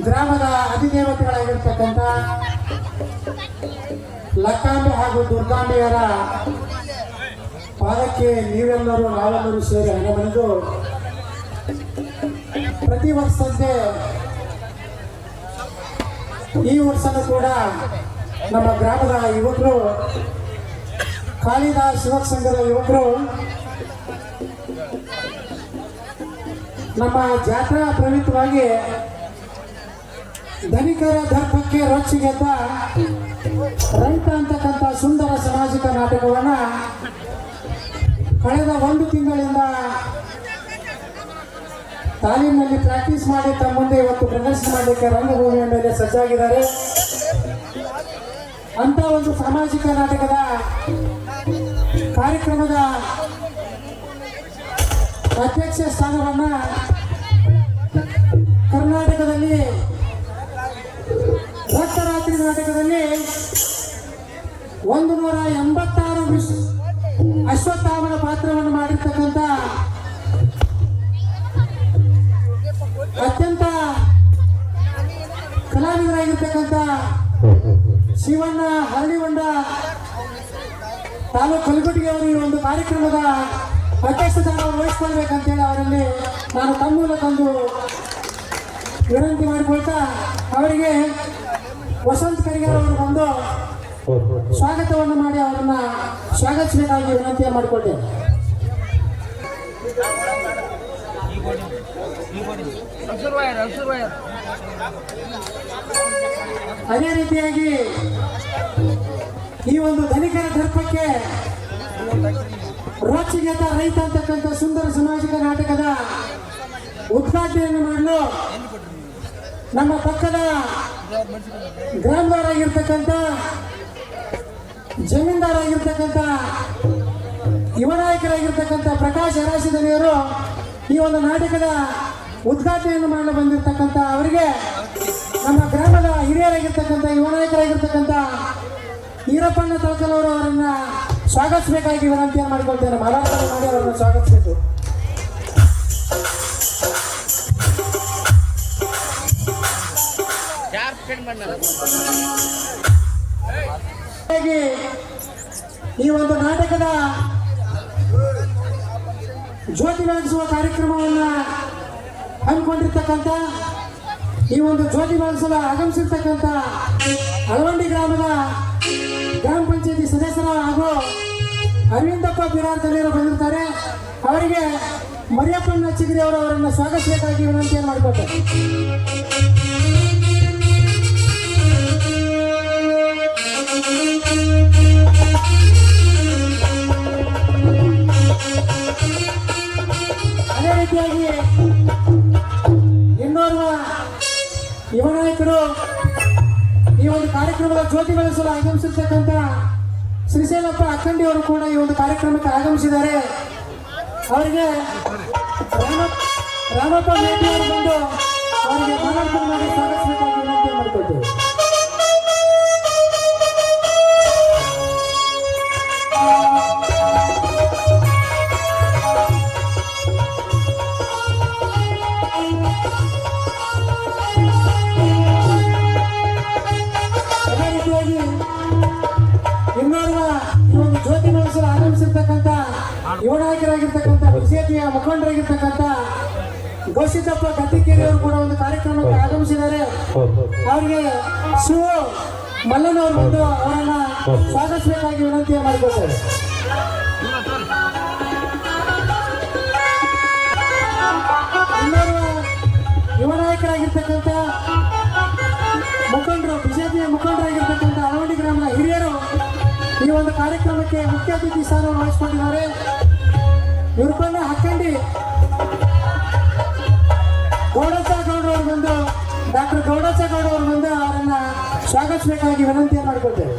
ಗ್ರಾಮದ ಅಧಿದೇವತೆಗಳಾಗಿರ್ತಕ್ಕಂಥ ಲಕ್ಕಾಂಬೆ ಹಾಗೂ ದುರ್ಗಾಂಬೆಯರ ಪಾದಕ್ಕೆ ನಾವೆಲ್ಲರೂ ಸೇರಿ ಹಣಬಂದು ಪ್ರತಿ ವರ್ಷದಂತೆ ಈ ವರ್ಷನೂ ಕೂಡ ನಮ್ಮ ಗ್ರಾಮದ ಯುವಕರು ಕಾಳಿದಾಸ್ ಯುವಕ ಸಂಘದ ಯುವಕರು ನಮ್ಮ ಜಾತ್ರಾ ಪ್ರಯುಕ್ತವಾಗಿ ಧನಿಕರ ದರ್ಪಕ್ಕೆ ರೊಚ್ಚಿಗೆದ್ದ ರೈತ ಅಂತಕ್ಕಂಥ ಸುಂದರ ಸಾಮಾಜಿಕ ನಾಟಕವನ್ನ ಕಳೆದ 1 ತಿಂಗಳಿಂದ ತಾಲೀಮಿನಲ್ಲಿ ಪ್ರಾಕ್ಟೀಸ್ ಮಾಡಿ ತಮ್ಮ ಮುಂದೆ ಇವತ್ತು ಪ್ರದರ್ಶನ ಮಾಡಲಿಕ್ಕೆ ರಂಗಭೂಮಿಯ ಮೇಲೆ ಸಜ್ಜಾಗಿದ್ದಾರೆ. ಅಂತ ಒಂದು ಸಾಮಾಜಿಕ ನಾಟಕದ ಕಾರ್ಯಕ್ರಮದ ಅಧ್ಯಕ್ಷ ಸ್ಥಾನವನ್ನ ಕರ್ನಾಟಕದಲ್ಲಿ ರಕ್ತರಾತ್ರಿ ನಾಟಕದಲ್ಲಿ 186 ಅಶ್ವತ್ಥಾಮನ ಪಾತ್ರವನ್ನು ಮಾಡಿರ್ತಕ್ಕಂಥ ಅತ್ಯಂತ ಕಲಾವಿದರಾಗಿರ್ತಕ್ಕಂಥ ಶಿವಣ್ಣ ಹರಳಿಗೊಂಡ ತಾಲೂಕು ಕಲಘಟಗಿ ಅವರು ಈ ಒಂದು ಕಾರ್ಯಕ್ರಮದ ಅಧ್ಯಕ್ಷ ಸ್ಥಾನವನ್ನು ವಹಿಸ್ಕೊಳ್ಬೇಕಂತೇಳಿ ಅವರಲ್ಲಿ ನಾನು ತಮ್ಮ ಮೂಲಕ ಒಂದು ವಿನಂತಿ ಮಾಡಿಕೊಳ್ತಾ ಅವರಿಗೆ ವಸಂತ ಕರಿಗಾರ್ ಅವರು ಬಂದು ಸ್ವಾಗತವನ್ನು ಮಾಡಿ ಅವರನ್ನ ಸ್ವಾಗತಿಸಬೇಕಾಗಿ ವಿನಂತಿ ಮಾಡಿಕೊಳ್ತೇನೆ. ಅದೇ ರೀತಿಯಾಗಿ ಈ ಒಂದು ಧನಿಕರ ದರ್ಪಕ್ಕೆ ರೋಚಿಗೆದ್ದ ರೈತ ಅಂತಕ್ಕಂಥ ಸುಂದರ ಸಾಮಾಜಿಕ ನಾಟಕದ ಉದ್ಘಾಟನೆಯನ್ನು ಮಾಡಲು ನಮ್ಮ ಪಕ್ಕದ ಗ್ರಾಮದವರಾಗಿರ್ತಕ್ಕಂಥ ಜಮೀನ್ದಾರಾಗಿರ್ತಕ್ಕಂಥ ಯುವ ನಾಯಕರಾಗಿರ್ತಕ್ಕಂಥ ಪ್ರಕಾಶ್ ಅರಾಶಿದನಿಯವರು ಈ ಒಂದು ನಾಟಕದ ಉದ್ಘಾಟನೆಯನ್ನು ಮಾಡಲು ಬಂದಿರತಕ್ಕಂಥ ಅವರಿಗೆ ನಮ್ಮ ಗ್ರಾಮದ ಹಿರಿಯರಾಗಿರ್ತಕ್ಕಂಥ ಯುವ ನಾಯಕರಾಗಿರ್ತಕ್ಕಂಥ ಈರಪ್ಪಣ್ಣ ತಳಕಲ್ ಅವರು ಅವರನ್ನ ಸ್ವಾಗತಿಸಬೇಕಾಗಿ ವಿನಂತಿಯನ್ನು ಮಾಡಿಕೊಳ್ತೇನೆ. ಮಾರಾಟ ಮಾಡಿ ಅವರನ್ನು ಸ್ವಾಗತಿಸಬೇಕು. ಈ ಒಂದು ನಾಟಕದ ಜ್ಯೋತಿ ಬೆಳಗಿಸುವ ಕಾರ್ಯಕ್ರಮವನ್ನ ಹಮ್ಮಿಕೊಂಡಿರ್ತಕ್ಕಂಥ ಈ ಒಂದು ಜ್ಯೋತಿ ಬೆಳಗಿಸಲು ಆಗಮಿಸಿರ್ತಕ್ಕಂಥ ಅಳವಂಡಿ ಗ್ರಾಮದ ಗ್ರಾಮ ಪಂಚಾಯತಿ ಸದಸ್ಯರ ಹಾಗೂ ಅರವಿಂದಪ್ಪ ಬಿರಾರ್ ತಲೆಯರು ಬಂದಿರ್ತಾರೆ. ಅವರಿಗೆ ಮರಿಯಪ್ಪನ ಚಿಗಿರಿ ಅವರನ್ನು ಸ್ವಾಗತಿಸಬೇಕಾಗಿ ವಿನಂತಿಯನ್ನು ಮಾಡಿಕೊಳ್ತಾರೆ. ಅದೇ ರೀತಿಯಾಗಿ ಇನ್ನೋರ್ವ ಯುವ ನಾಯಕರು ಈ ಒಂದು ಕಾರ್ಯಕ್ರಮದ ಜ್ಯೋತಿ ಬೆಳೆಸಲು ಆಗಮಿಸಿರ್ತಕ್ಕಂಥ ಶ್ರೀಶೈಲಪ್ಪ ಅಕ್ಕಂಡಿ ಅವರು ಕೂಡ ಈ ಒಂದು ಕಾರ್ಯಕ್ರಮಕ್ಕೆ ಆಗಮಿಸಿದ್ದಾರೆ. ಅವರಿಗೆ ರಾಮಪ್ಪ ಮೇಟಿ ಅವರು ಬಂದು ಅವರಿಗೆ ಮಾಲಾರ್ಪಣೆ ಮಾಡಿ ಸ್ವಾಗತಿಸಬೇಕಾಗಿ ವಿನಂತಿ ಮಾಡಿಕೊಳ್ತೇವೆ. ಇನ್ನೋರ್ವ ಈ ಒಂದು ಜ್ಯೋತಿ ಬೆಳೆಸಲು ಆಗಮಿಸಿರ್ತಕ್ಕಂಥ ಯುವ ನಾಯಕರಾಗಿರ್ತಕ್ಕಂಥ ಬಿಜೆಪಿಯ ಮುಖಂಡರಾಗಿರ್ತಕ್ಕಂಥ ಗೌಶಿತಪ್ಪ ಗದ್ದಿಕೇರಿ ಅವರು ಕೂಡ ಒಂದು ಕಾರ್ಯಕ್ರಮಕ್ಕೆ ಆಗಮಿಸಿದ್ದಾರೆ. ಅವರಿಗೆ ಶಿವ ಮಲ್ಲನವರು ಬಂದು ಅವರನ್ನ ಸ್ವಾಗತಿಸಬೇಕಾಗಿ ವಿನಂತಿ ಮಾಡಿಕೊಳ್ತಾರೆ. ಇನ್ನೋರ್ವ ಯುವ ನಾಯಕರಾಗಿರ್ತಕ್ಕಂಥ ಮುಖಂಡರು ಬಿಜೆಪಿಯ ಮುಖಂಡರಾಗಿರ್ತಕ್ಕಂಥ ಅಳವಂಡಿ ಗ್ರಾಮದ ಹಿರಿಯರು ಈ ಒಂದು ಕಾರ್ಯಕ್ರಮಕ್ಕೆ ಮುಖ್ಯ ಅತಿಥಿ ಸ್ಥಾನವನ್ನು ವಹಿಸಿಕೊಂಡಿದ್ದಾರೆ. ಇವ್ರನ್ನ ಹಾಕಂಡಿ ಗೌಡಚಗೌಡ ಅವರು ಬಂದು ಡಾಕ್ಟರ್ ಗೌಡಚಗೌಡ ಅವರು ಬಂದು ಅವರನ್ನ ಸ್ವಾಗತಿಸಬೇಕಾಗಿ ವಿನಂತಿಯನ್ನು ಮಾಡಿಕೊಳ್ತೇವೆ.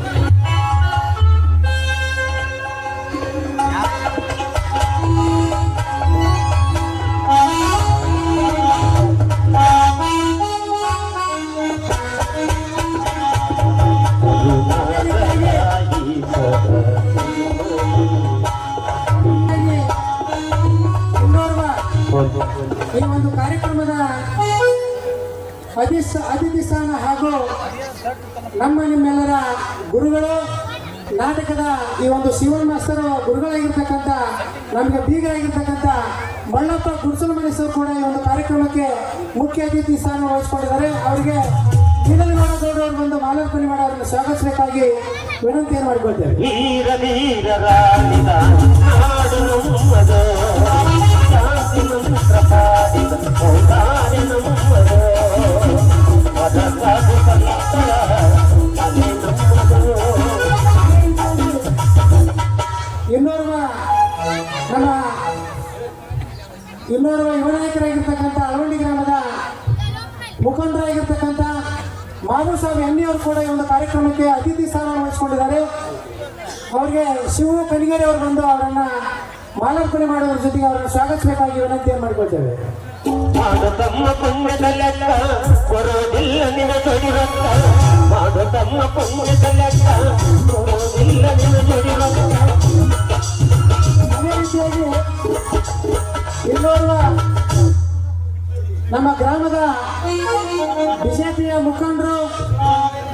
ಈ ಒಂದು ಕಾರ್ಯಕ್ರಮದ ಅತಿಥಿ ಸ್ಥಾನ ಹಾಗೂ ನಿಮ್ಮೆಲ್ಲರ ಗುರುಗಳು ನಾಟಕದ ಈ ಒಂದು ಶಿವನ್ ಮಾಸ್ತರು ಗುರುಗಳಾಗಿರ್ತಕ್ಕಂಥ ನಮಗೆ ಬೀಗರಾಗಿರ್ತಕ್ಕಂಥ ಮಳ್ಳಪ್ಪ ಗುಡ್ಸಲಮಣೇಶ್ವರು ಕೂಡ ಈ ಒಂದು ಕಾರ್ಯಕ್ರಮಕ್ಕೆ ಮುಖ್ಯ ಅತಿಥಿ ಸ್ಥಾನ ವಹಿಸಿಕೊಂಡಿದ್ದಾರೆ. ಅವರಿಗೆ ಗೌಡರು ಬಂದು ಮಾಲಾರ್ಪಣೆ ಮಾಡಿ ಅವರನ್ನು ಸ್ವಾಗತಿಸಬೇಕಾಗಿ ವಿನಂತಿಯನ್ನು ಮಾಡಿಕೊಳ್ತೇವೆ. ಶಾಂತಿ ಮಂತ್ರ ಪಾಡಿದ ಹೋಗಾನೆ ನಮ್ಮದು ಅದಕ್ಕಾಗಿ ಕನ್ನಡ ಅದೇ ನಮ್ಮದು. ಇನ್ನೋರ್ವ ಯುವ ನಾಯಕರಾಗಿರ್ತಕ್ಕಂಥ ಅಳವಂಡಿ ಗ್ರಾಮದ ಮುಖಂಡರಾಗಿರ್ತಕ್ಕಂಥ ಮಾಧುಸ್ವಾಮಿ ಎಣ್ಣಿಯವರು ಕೂಡ ಈ ಒಂದು ಕಾರ್ಯಕ್ರಮಕ್ಕೆ ಅತಿಥಿ ಸ್ಥಾನವನ್ನು ವಹಿಸಿಕೊಂಡಿದ್ದಾರೆ. ಅವರಿಗೆ ಶಿವು ಕನಿಗೇರಿ ಅವರು ಬಂದು ಅವರನ್ನ ಮಾಲಾರ್ಪಣೆ ಮಾಡುವುದರ ಜೊತೆಗೆ ಅವರನ್ನು ಸ್ವಾಗತಿಸಬೇಕಾಗಿ ವಿನಂತಿಯನ್ನು ಮಾಡಿಕೊಳ್ತೇವೆ. ಮಾಡು ತಮ್ಮ ಪುಣ್ಯದ ಲೆಕ್ಕ ಕೊರೋದಿಲ್ಲ ನಿನ ಜೊಡಿರಕ್ಕ, ಮಾಡು ತಮ್ಮ ಪುಣ್ಯದ ಲೆಕ್ಕ ಕೊರೋದಿಲ್ಲ ನಿನ ಜೊಡಿರಕ್ಕ. ಅದೇ ರೀತಿಯಾಗಿ ಇನ್ನೋರ್ವ ನಮ್ಮ ಗ್ರಾಮದ ಬಿಜೆಪಿಯ ಮುಖಂಡರು,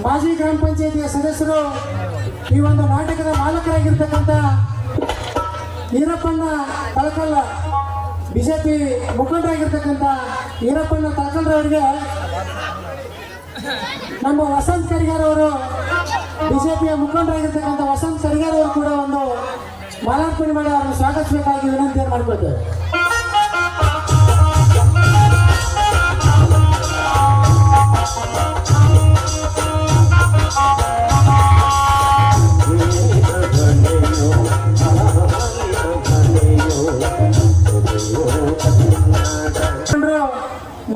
ಮಾಜಿ ಗ್ರಾಮ ಪಂಚಾಯತಿಯ ಸದಸ್ಯರು, ಈ ಒಂದು ನಾಟಕದ ಮಾಲಕರಾಗಿರ್ತಕ್ಕಂಥ ಈರಪ್ಪಣ್ಣ ತಳಕಲ್ಲ, ಬಿಜೆಪಿ ಮುಖಂಡರಾಗಿರ್ತಕ್ಕಂಥ ಈರಪ್ಪಣ್ಣ ತಳಕಲ್ರವರಿಗೆ ನಮ್ಮ ವಸಂತ್ ಕರಿಗಾರ್ ಅವರು, ಬಿಜೆಪಿಯ ಮುಖಂಡರಾಗಿರ್ತಕ್ಕಂಥ ವಸಂತ್ ಕರಿಗಾರ್ ಅವರು ಕೂಡ ಒಂದು ಮಾಲಾರ್ಪಣೆ ಮಾಡಿ ಅವರನ್ನು ಸ್ವಾಗತಿಸಬೇಕಾಗಿ ವಿನಂತಿಯನ್ನು ಮಾಡಿಕೊಳ್ತೇವೆ.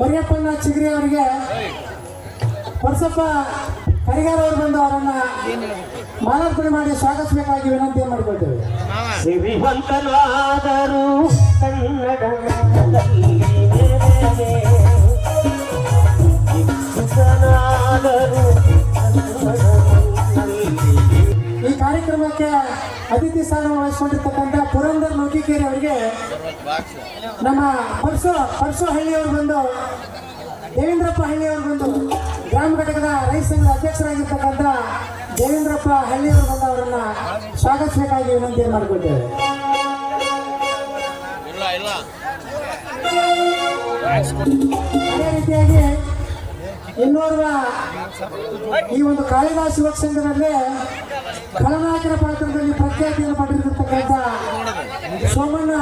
ಮರಿಯಪ್ಪಣ್ಣ ಚಿಗ್ರಿ ಅವರಿಗೆ ಪರಸಪ್ಪ ಕರಿಗಾರ್ ಅವರು ಬಂದು ಅವರನ್ನ ಮಾಲಾರ್ಪಣೆ ಮಾಡಿ ಸ್ವಾಗತಿಸಬೇಕಾಗಿ ವಿನಂತಿಯನ್ನು ಮಾಡಿಕೊಳ್ತೇವೆ. ಸಿರಿವಂತನಾದರೂ ಕನ್ನಡದಲ್ಲಿ ಈ ಕಾರ್ಯಕ್ರಮಕ್ಕೆ ಅತಿಥಿ ಸ್ಥಾನ ವಹಿಸಿಕೊಂಡಿರ್ತಕ್ಕಂಥ ಪುರಂದರ್ ಲೋಕಿಕೇರಿ ಅವರಿಗೆ ನಮ್ಮ ಪರ್ಸು ಹಳ್ಳಿಯವರು ಬಂದು, ದೇವೇಂದ್ರಪ್ಪ ಹಳ್ಳಿಯವರು ಬಂದು, ಗ್ರಾಮ ಘಟಕದ ರೈತ ಸಂಘದ ಅಧ್ಯಕ್ಷರಾಗಿರ್ತಕ್ಕಂಥ ದೇವೇಂದ್ರಪ್ಪ ಹಳ್ಳಿಯವರು ಬಂದು ಅವರನ್ನ ಸ್ವಾಗತಿಸಬೇಕಾಗಿ ವಿನಂತಿಯನ್ನು ಮಾಡಿಕೊಳ್ತೇವೆ. ಅದೇ ರೀತಿಯಾಗಿ ಇನ್ನೋರ್ವ ಈ ಒಂದು ಕಾಳಿದಾಸ ಯುವಕ ಸಂಘದಲ್ಲಿ ಖಳನಾಯಕರ ಪಾತ್ರದಲ್ಲಿ ಪ್ರಖ್ಯಾತಿಯನ್ನು ಪಡೆದಿರತಕ್ಕಂಥ ಸೋಮಣ್ಣ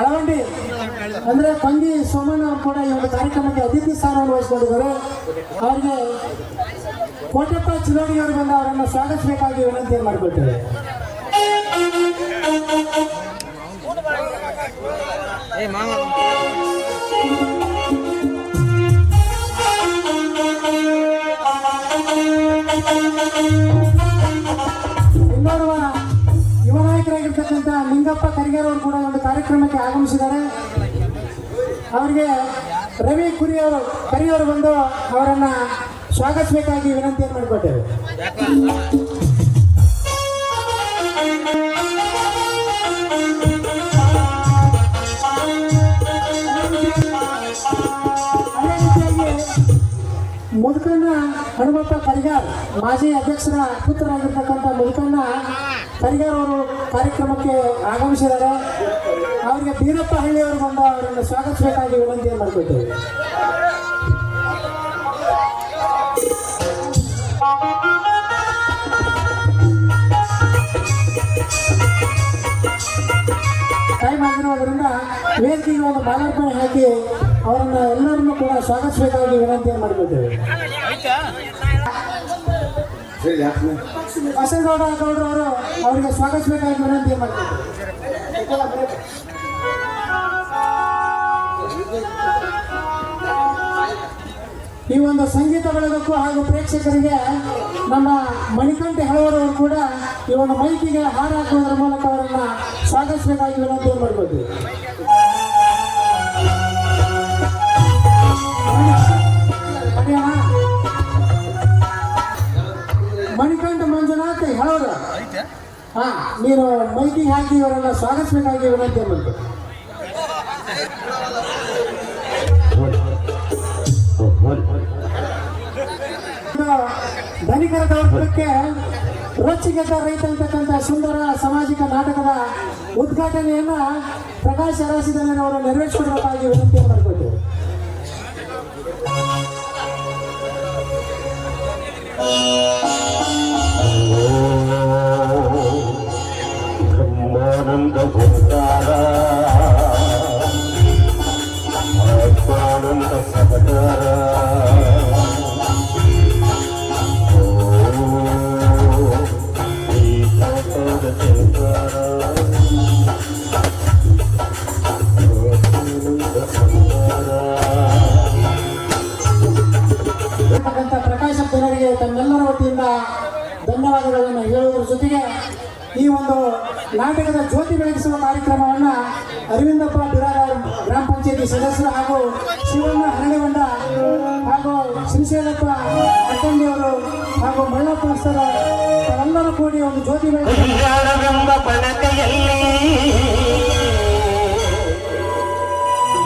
ಅಳವಂಡಿ ಅಂದ್ರೆ ತಂಗಿ ಸೋಮಣ್ಣ ಅವರು ಕೂಡ ಈ ಒಂದು ಕಾರ್ಯಕ್ರಮಕ್ಕೆ ಅತಿಥಿ ಸ್ಥಾನವನ್ನು ವಹಿಸಿಕೊಂಡಿದ್ದಾರೆ. ಅವರಿಗೆ ಕೋಟೆಪ್ಪ ಚಿಲೋಡಿಯವರು ಬಂದು ಅವರನ್ನು ಸ್ವಾಗತಿಸಬೇಕಾಗಿ ವಿನಂತಿಯನ್ನು ಮಾಡಿಕೊಳ್ತೇವೆ. ಇನ್ನೋರ್ವ ಯುವ ನಾಯಕರಾಗಿರ್ತಕ್ಕಂಥ ಲಿಂಗಪ್ಪ ಕರಿಗಾರ್ ಅವರು ಕೂಡ ಒಂದು ಕಾರ್ಯಕ್ರಮಕ್ಕೆ ಆಗಮಿಸಿದ್ದಾರೆ. ಅವರಿಗೆ ರವಿ ಕರಿಯವರು ಬಂದು ಅವರನ್ನ ಸ್ವಾಗತಿಸಬೇಕಾಗಿ ವಿನಂತಿಯನ್ನು ಮಾಡಿಕೊಟ್ಟೇವೆ. ಅದೇ ರೀತಿಯಾಗಿ ಮುದುಕಣ್ಣ ಹನುಮಪ್ಪ ಕರಿಗಾರ್, ಮಾಜಿ ಅಧ್ಯಕ್ಷರ ಪುತ್ರರಾಗಿರ್ತಕ್ಕಂಥ ಮುದುಕಣ್ಣ ಕರಿಗಾರ್ ಅವರು ಕಾರ್ಯಕ್ರಮಕ್ಕೆ ಆಗಮಿಸಿದ್ದಾರೆ. ಅವರಿಗೆ ಬೀರಪ್ಪ ಹಳ್ಳಿಯವರು ಬಂದು ಅವರನ್ನು ಸ್ವಾಗತಿಸಬೇಕಾಗಿ ವಿನಂತಿಯನ್ನು ಮಾಡಿಕೊಳ್ತೇವೆ. ಟೈಮ್ ಆಗಿರೋದ್ರಿಂದ ವೇದಿಕೆಗೆ ಒಂದು ಮಾಲಾರ್ಪಣೆ ಹಾಕಿ ಅವರನ್ನ ಎಲ್ಲರನ್ನೂ ಕೂಡ ಸ್ವಾಗತಿಸಬೇಕಾಗಿ ವಿನಂತಿಯನ್ನು ಮಾಡಿಕೊಳ್ತೇವೆ. ಬಸನಗೌಡ ಗೌಡ್ರು ಅವರು ಅವರಿಗೆ ಸ್ವಾಗತಿಸಬೇಕಾಗಿ ವಿನಂತಿ ಮಾಡ್ತಾರೆ. ಈ ಒಂದು ಸಂಗೀತ ಬಳಗಕ್ಕೂ ಹಾಗೂ ಪ್ರೇಕ್ಷಕರಿಗೆ ನಮ್ಮ ಮಣಿಕಂಠ ಹೆಳವರವರು ಕೂಡ ಈ ಒಂದು ಮೈಕಿಗೆ ಹಾರ ಹಾಕುವುದರ ಮೂಲಕ ಅವರನ್ನ ಸ್ವಾಗತಿಸಬೇಕಾಗಿ ವಿನಂತಿ ಮಾಡ್ಕೊಳ್ತೀವಿ. ಮಣಿಕಂಠ ಮಂಜುನಾಥ್ ಹೆಳವರ, ನೀನು ಮೈಕಿಗೆ ಹಾಕಿ ಇವರನ್ನ ಸ್ವಾಗತಿಸಬೇಕಾಗಿ ವಿನಂತಿ ಮಾಡ್ತೀವಿ. ಧನಿಕರ ದೌರ್ಬಲ್ಯಕ್ಕೆ ರೊಚ್ಚಿಗೆದ್ದ ರೈತ ಅಂತಕ್ಕಂಥ ಸುಂದರ ಸಾಮಾಜಿಕ ನಾಟಕದ ಉದ್ಘಾಟನೆಯನ್ನ ಪ್ರಕಾಶ್ ಅರಸಿದನವರು ನೆರವೇರಿಸಿಕೊಡಬೇಕಾಗಿ ವಿನಂತಿ ಮಾಡಿಕೊಳ್ತೇವೆ. ಬ್ರಹ್ಮಾನಂದ ಭಕ್ತಾರ ಒಂದು ನಾಟಕದ ಜ್ಯೋತಿ ಬೆಳಗಿಸುವ ಕಾರ್ಯಕ್ರಮವನ್ನು ಅರವಿಂದಪ್ಪ ಬಿರಾದಾರ್ ಗ್ರಾಮ ಪಂಚಾಯತಿ ಸದಸ್ಯರು ಹಾಗೂ ಶಿವಣ್ಣ ಹರಳಿಗೊಂಡ ಹಾಗೂ ಶ್ರೀಶೈಲಪ್ಪ ಅಕ್ಕಂಡಿಯವರು ಹಾಗೂ ಮಳ್ಳಪ್ಪ ಸರ್ ಎಲ್ಲರೂ ಕೂಡಿ ಒಂದು ಜ್ಯೋತಿ ಬೆಳಗಿಸುವ ಕಲ್ಯಾಣವೆಂಬ ಪಣತೆಯಲ್ಲಿ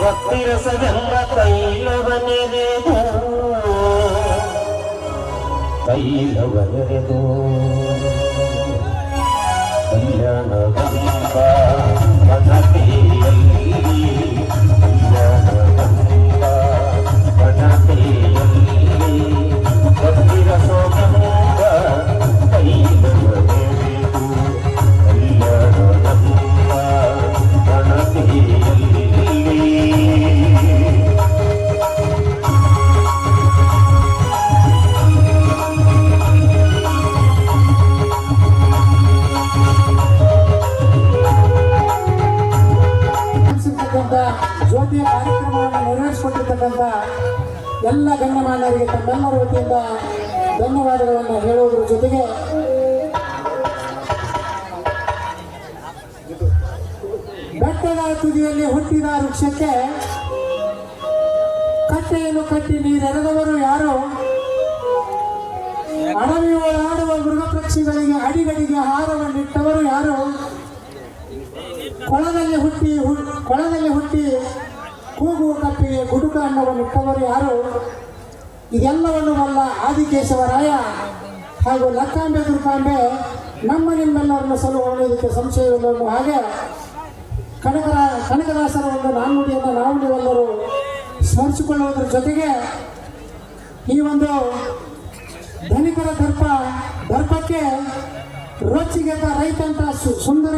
ಭಕ್ತಿರಸವೆಂಬ ತೈಲವನೆರೆದು ಕಲ್ಯಾಣವೆಂಬ ಪಣತೆಯಲ್ಲಿ ಕಲ್ಯಾಣವೆಂಬ ಪಣತೆಯಲ್ಲಿ ಭಕ್ತಿರಸವೆಂಬ ತೈಲವನೆರೆದು ಕಲ್ಯಾಣವೆಂಬ ಪಣತೆಯಲ್ಲಿ ಜ್ಯೋತಿಯ ಕಾರ್ಯಕ್ರಮವನ್ನು ನೆರವೇರಿಸಿಕೊಟ್ಟಿರ್ತಕ್ಕಂಥ ಎಲ್ಲ ಗಣ್ಯಮಾನ್ಯರಿಗೆ ತಮ್ಮೆಲ್ಲರ ವತಿಯಿಂದ ಧನ್ಯವಾದಗಳನ್ನು ಹೇಳುವುದರ ಜೊತೆಗೆ ಬೆಟ್ಟದ ತುದಿಯಲ್ಲಿ ಹುಟ್ಟಿದ ವೃಕ್ಷಕ್ಕೆ ಕಟ್ಟೆಯನ್ನು ಕಟ್ಟಿ ನೀರೆರೆದವರು ಯಾರು? ಅಡವಿ ಓಡಾಡುವ ಮೃಗ ಪಕ್ಷಿಗಳಿಗೆ ಅಡಿಗಡಿಗೆ ಆಹಾರವನ್ನಿಟ್ಟವರು ಯಾರು? ಕೊಳದಲ್ಲಿ ಹುಟ್ಟಿ ಕೂಗುವ ಕಪ್ಪಿಗೆ ಗುಡುಕ ಅನ್ನವನ್ನಿಟ್ಟವರು ಯಾರು? ಇದೆಲ್ಲವನ್ನು ಬಲ್ಲ ಆದಿಕೇಶವರಾಯ ಹಾಗೂ ಲಕ್ಕಾಂಬೆ ದುರ್ಗಾಂಬೆ ನಮ್ಮ ನಿಮ್ಮೆಲ್ಲರನ್ನು ಸಲುಹೊಳೆಯುವುದಕ್ಕೆ ಸಂಶಯವಿಲ್ಲ. ಹಾಗೆ ಕನಕದಾಸರ ಒಂದು ನಾಣ್ಣುಡಿಯನ್ನು ನಾವು ನೀವೆಲ್ಲರೂ ಸ್ಮರಿಸಿಕೊಳ್ಳುವುದರ ಜೊತೆಗೆ ಈ ಒಂದು ಧನಿಕರ ದರ್ಪಕ್ಕೆ ರೊಚ್ಚಿಗೆದ್ದ ರೈತಂತ ಸುಂದರ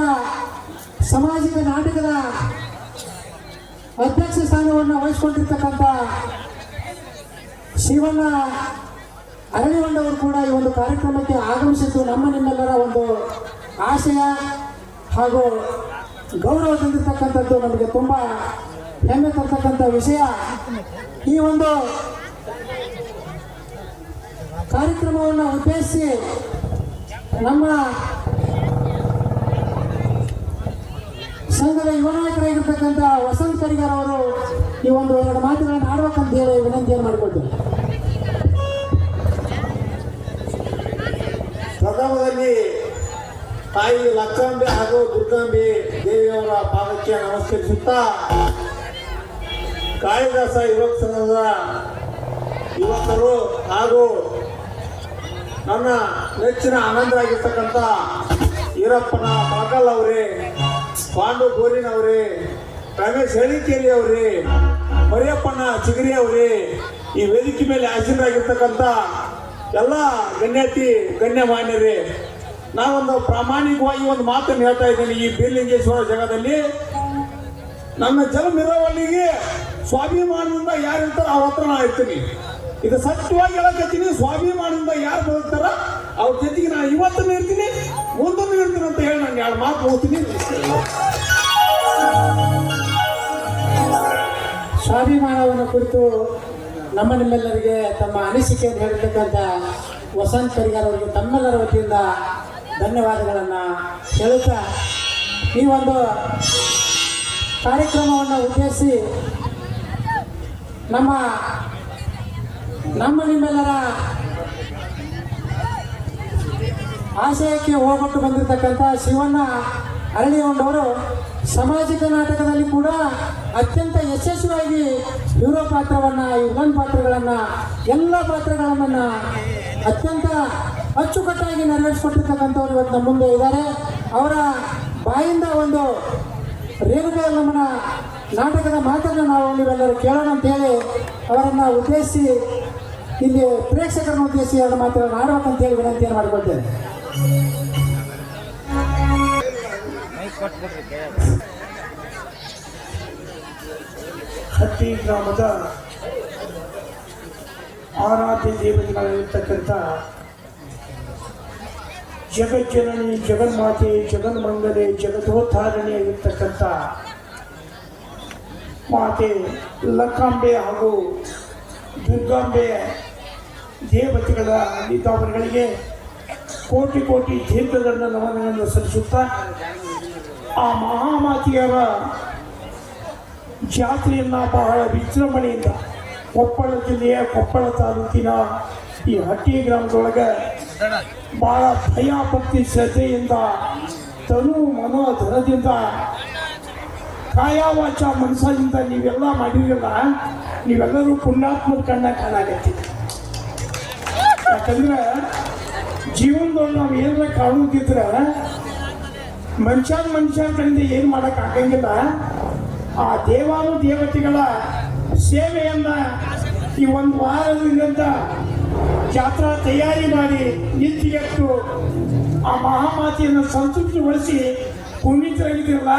ಸಾಮಾಜಿಕ ನಾಟಕದ ಅಧ್ಯಕ್ಷ ಸ್ಥಾನವನ್ನು ವಹಿಸಿಕೊಂಡಿರ್ತಕ್ಕಂಥ ಶಿವಣ್ಣ ಅರಳಿಗೊಂಡವರು ಕೂಡ ಈ ಒಂದು ಕಾರ್ಯಕ್ರಮಕ್ಕೆ ಆಗಮಿಸಿದ್ದು ನಮ್ಮ ನಿಮ್ಮೆಲ್ಲರ ಒಂದು ಆಶಯ ಹಾಗೂ ಗೌರವ ತಂದಿರತಕ್ಕಂಥದ್ದು ನಮಗೆ ತುಂಬ ಹೆಮ್ಮೆ ತರ್ತಕ್ಕಂಥ ವಿಷಯ. ಈ ಒಂದು ಕಾರ್ಯಕ್ರಮವನ್ನು ಉದ್ದೇಶಿಸಿ ನಮ್ಮ ಸಂಘದ ಯುವ ನಾಯಕರಾಗಿರ್ತಕ್ಕಂಥ ವಸಂತ ಕರಿಗಾರ್ ಅವರು ಈ ಒಂದು ಎರಡು ಮಾತುಗಳನ್ನು ಆಡ್ಬೇಕಂತ ಹೇಳಿ ವಿನಂತಿಯನ್ನು ಮಾಡಿಕೊಳ್ತೇನೆ. ಪ್ರಥಮದಲ್ಲಿ ತಾಯಿ ಲಕ್ಕಾಂಬೆ ಹಾಗೂ ದುರ್ಗಾಂಬೆ ದೇವಿಯವರ ಪಾದಕ್ಕೆ ನಮಸ್ಕರಿಸುತ್ತಾ ಕಾಳಿದಾಸ ಯುವಕ ಸಂಘದ ಯುವಕರು ಹಾಗೂ ನನ್ನ ನೆಚ್ಚಿನ ಆನಂದರಾಗಿರ್ತಕ್ಕಂಥ ಈರಪ್ಪನ ಪಾಟಲ್ ಅವರೇ, ಪಾಂಡು ಗೋರಿನವರೇ, ರಮೇಶ್ ಹೇಳಿಕೇರಿ ಅವರೇ, ಮರಿಯಪ್ಪನ ಚಿಗರಿ ಅವರೇ, ಈ ವೇದಿಕೆ ಮೇಲೆ ಆಸೀನರಾಗಿರ್ತಕ್ಕಂಥ ಎಲ್ಲ ಗಣ್ಯಮಾನ್ಯರೇ, ನಾವೊಂದು ಪ್ರಾಮಾಣಿಕವಾಗಿ ಒಂದು ಮಾತನ್ನು ಹೇಳ್ತಾ ಇದ್ದೇನೆ. ಈ ಬೀರಲಿಂಗೇಶ್ವರ ಜಾಗದಲ್ಲಿ ನನ್ನ ಜನ್ಮಿರೋವಲ್ಲಿಗೆ ಸ್ವಾಭಿಮಾನದಿಂದ ಯಾರು ಇರ್ತಾರೋ ಅವ್ರ ಹತ್ರ ನಾ ಇರ್ತೀನಿ. ಇದು ಸತ್ಯವಾಗಿ ಹೇಳಕತ್ತೀನಿ. ಸ್ವಾಭಿಮಾನದಿಂದ ಯಾರು ಬದುಕ್ತಾರ ಅವ್ರ ಜೊತೆಗೆ ನಾನು ಇವತ್ತೂ ಇರ್ತೀನಿ, ಮುಂದೂ ಇರ್ತೀನಿ ಅಂತ ಹೇಳಿ ನಾನು ಎರಡು ಮಾತು ಹೋಗ್ತೀನಿ. ಸ್ವಾಭಿಮಾನವನ್ನು ಕುರಿತು ನಮ್ಮ ನಿಮ್ಮೆಲ್ಲರಿಗೆ ತಮ್ಮ ಅನಿಸಿಕೆಯನ್ನು ಹೇಳಿರ್ತಕ್ಕಂಥ ವಸಂತ ಕರಿಗಾರ್ ಅವರಿಗೆ ತಮ್ಮೆಲ್ಲರ ವತಿಯಿಂದ ಧನ್ಯವಾದಗಳನ್ನು ಹೇಳುತ್ತಾ ಈ ಒಂದು ಕಾರ್ಯಕ್ರಮವನ್ನು ಉದ್ದೇಶಿಸಿ ನಮ್ಮ ನಿಮ್ಮೆಲ್ಲರ ಆಶಯಕ್ಕೆ ಹೋಗೊಟ್ಟು ಬಂದಿರತಕ್ಕಂಥ ಶಿವಣ್ಣ ಅರಳಿಗೊಂಡವರು ಸಾಮಾಜಿಕ ನಾಟಕದಲ್ಲಿ ಕೂಡ ಅತ್ಯಂತ ಯಶಸ್ವಿಯಾಗಿ ಹೀರೋ ಪಾತ್ರವನ್ನು, ವಿಲನ್ ಪಾತ್ರಗಳನ್ನು, ಎಲ್ಲ ಪಾತ್ರಗಳನ್ನು ಅತ್ಯಂತ ಅಚ್ಚುಕಟ್ಟಾಗಿ ನೆರವೇರಿಸಿಕೊಟ್ಟಿರ್ತಕ್ಕಂಥವ್ರು ಇವತ್ತು ನಮ್ಮ ಮುಂದೆ ಇದ್ದಾರೆ. ಅವರ ಬಾಯಿಂದ ಒಂದು ರೇಣುಕಾಯಲ್ಲಮ್ಮನ ನಾಟಕದ ಮಾತನ್ನು ನಾವು ನೀವೆಲ್ಲರೂ ಕೇಳೋಣ ಅಂತೇಳಿ ಅವರನ್ನು ಉದ್ದೇಶಿಸಿ ಇಲ್ಲಿ ಪ್ರೇಕ್ಷಕರನ್ನು ಉದ್ದೇಶಿಸಿ ಅವರ ಮಾತುಗಳನ್ನು ಆಡಬೇಕಂತೇಳಿ ವಿನಂತಿಯನ್ನು ಮಾಡಿಕೊಳ್ತೇನೆ. ಹಟ್ಟಿ ಗ್ರಾಮದ ಆರಾಧ್ಯ ದೇವತೆಗಳಿರ್ತಕ್ಕಂಥ ಜಗಜ್ಜನನಿ, ಜಗನ್ಮಾತೆ, ಜಗನ್ಮಂಗಲೆ, ಜಗದೋದ್ಧಾರಣೆಯಾಗಿರ್ತಕ್ಕಂಥ ಮಾತೆ ಲಕ್ಕಾಂಬೆ ಹಾಗೂ ದುರ್ಗಾಂಬೆ ದೇವತೆಗಳ ಅಲ್ಲಿದ್ದವರುಗಳಿಗೆ ಕೋಟಿ ಕೋಟಿ ತೀರ್ಥದಂಡ ನಮನಗಳನ್ನು ಸಲ್ಲಿಸುತ್ತಾ ಆ ಮಹಾಮಾತೆಯರ ಜಾತ್ರೆಯನ್ನು ಬಹಳ ವಿಜೃಂಭಣೆಯಿಂದ ಕೊಪ್ಪಳ ಜಿಲ್ಲೆಯ ಕೊಪ್ಪಳ ತಾಲೂಕಿನ ಈ ಹಟ್ಟಿ ಗ್ರಾಮದೊಳಗೆ ಬಹಳ ಭಯ ಭಕ್ತಿ ಶ್ರದ್ಧೆಯಿಂದ ತನು ಮನೋ ಧನದಿಂದ ಕಾಯ ವಾಚ ಮನಸ್ಸಿಂದ ನೀವೆಲ್ಲ ಮಾಡಿರಲ್ಲ, ನೀವೆಲ್ಲರೂ ಪುಣ್ಯಾತ್ಮರ ಕಣ್ಣ ಕಾಣಾಗತ್ತಿ. ಯಾಕಂದ್ರೆ ಜೀವನದೊಳಗೆ ನಾವು ಏನಾರ ಕಾಣುತ್ತಿದ್ರೆ ಮನುಷ್ಯ ಕಡೆಯಿಂದ ಏನು ಮಾಡಕ್ ಆಗಂಗಿಲ್ಲ. ಆ ದೇವಾನು ದೇವತೆಗಳ ಸೇವೆಯನ್ನ ಈ ಒಂದು ವಾರದಿಂದ ಜಾತ್ರಾ ತಯಾರಿ ಮಾಡಿ ನಿಂತಿಗೆಟ್ಟು ಆ ಮಹಾಮಾತೆಯನ್ನು ಸಂತೃಪ್ತಿಗೊಳಿಸಿ ಪುನೀತರಾಗಿದ್ದಿರಲ್ಲ,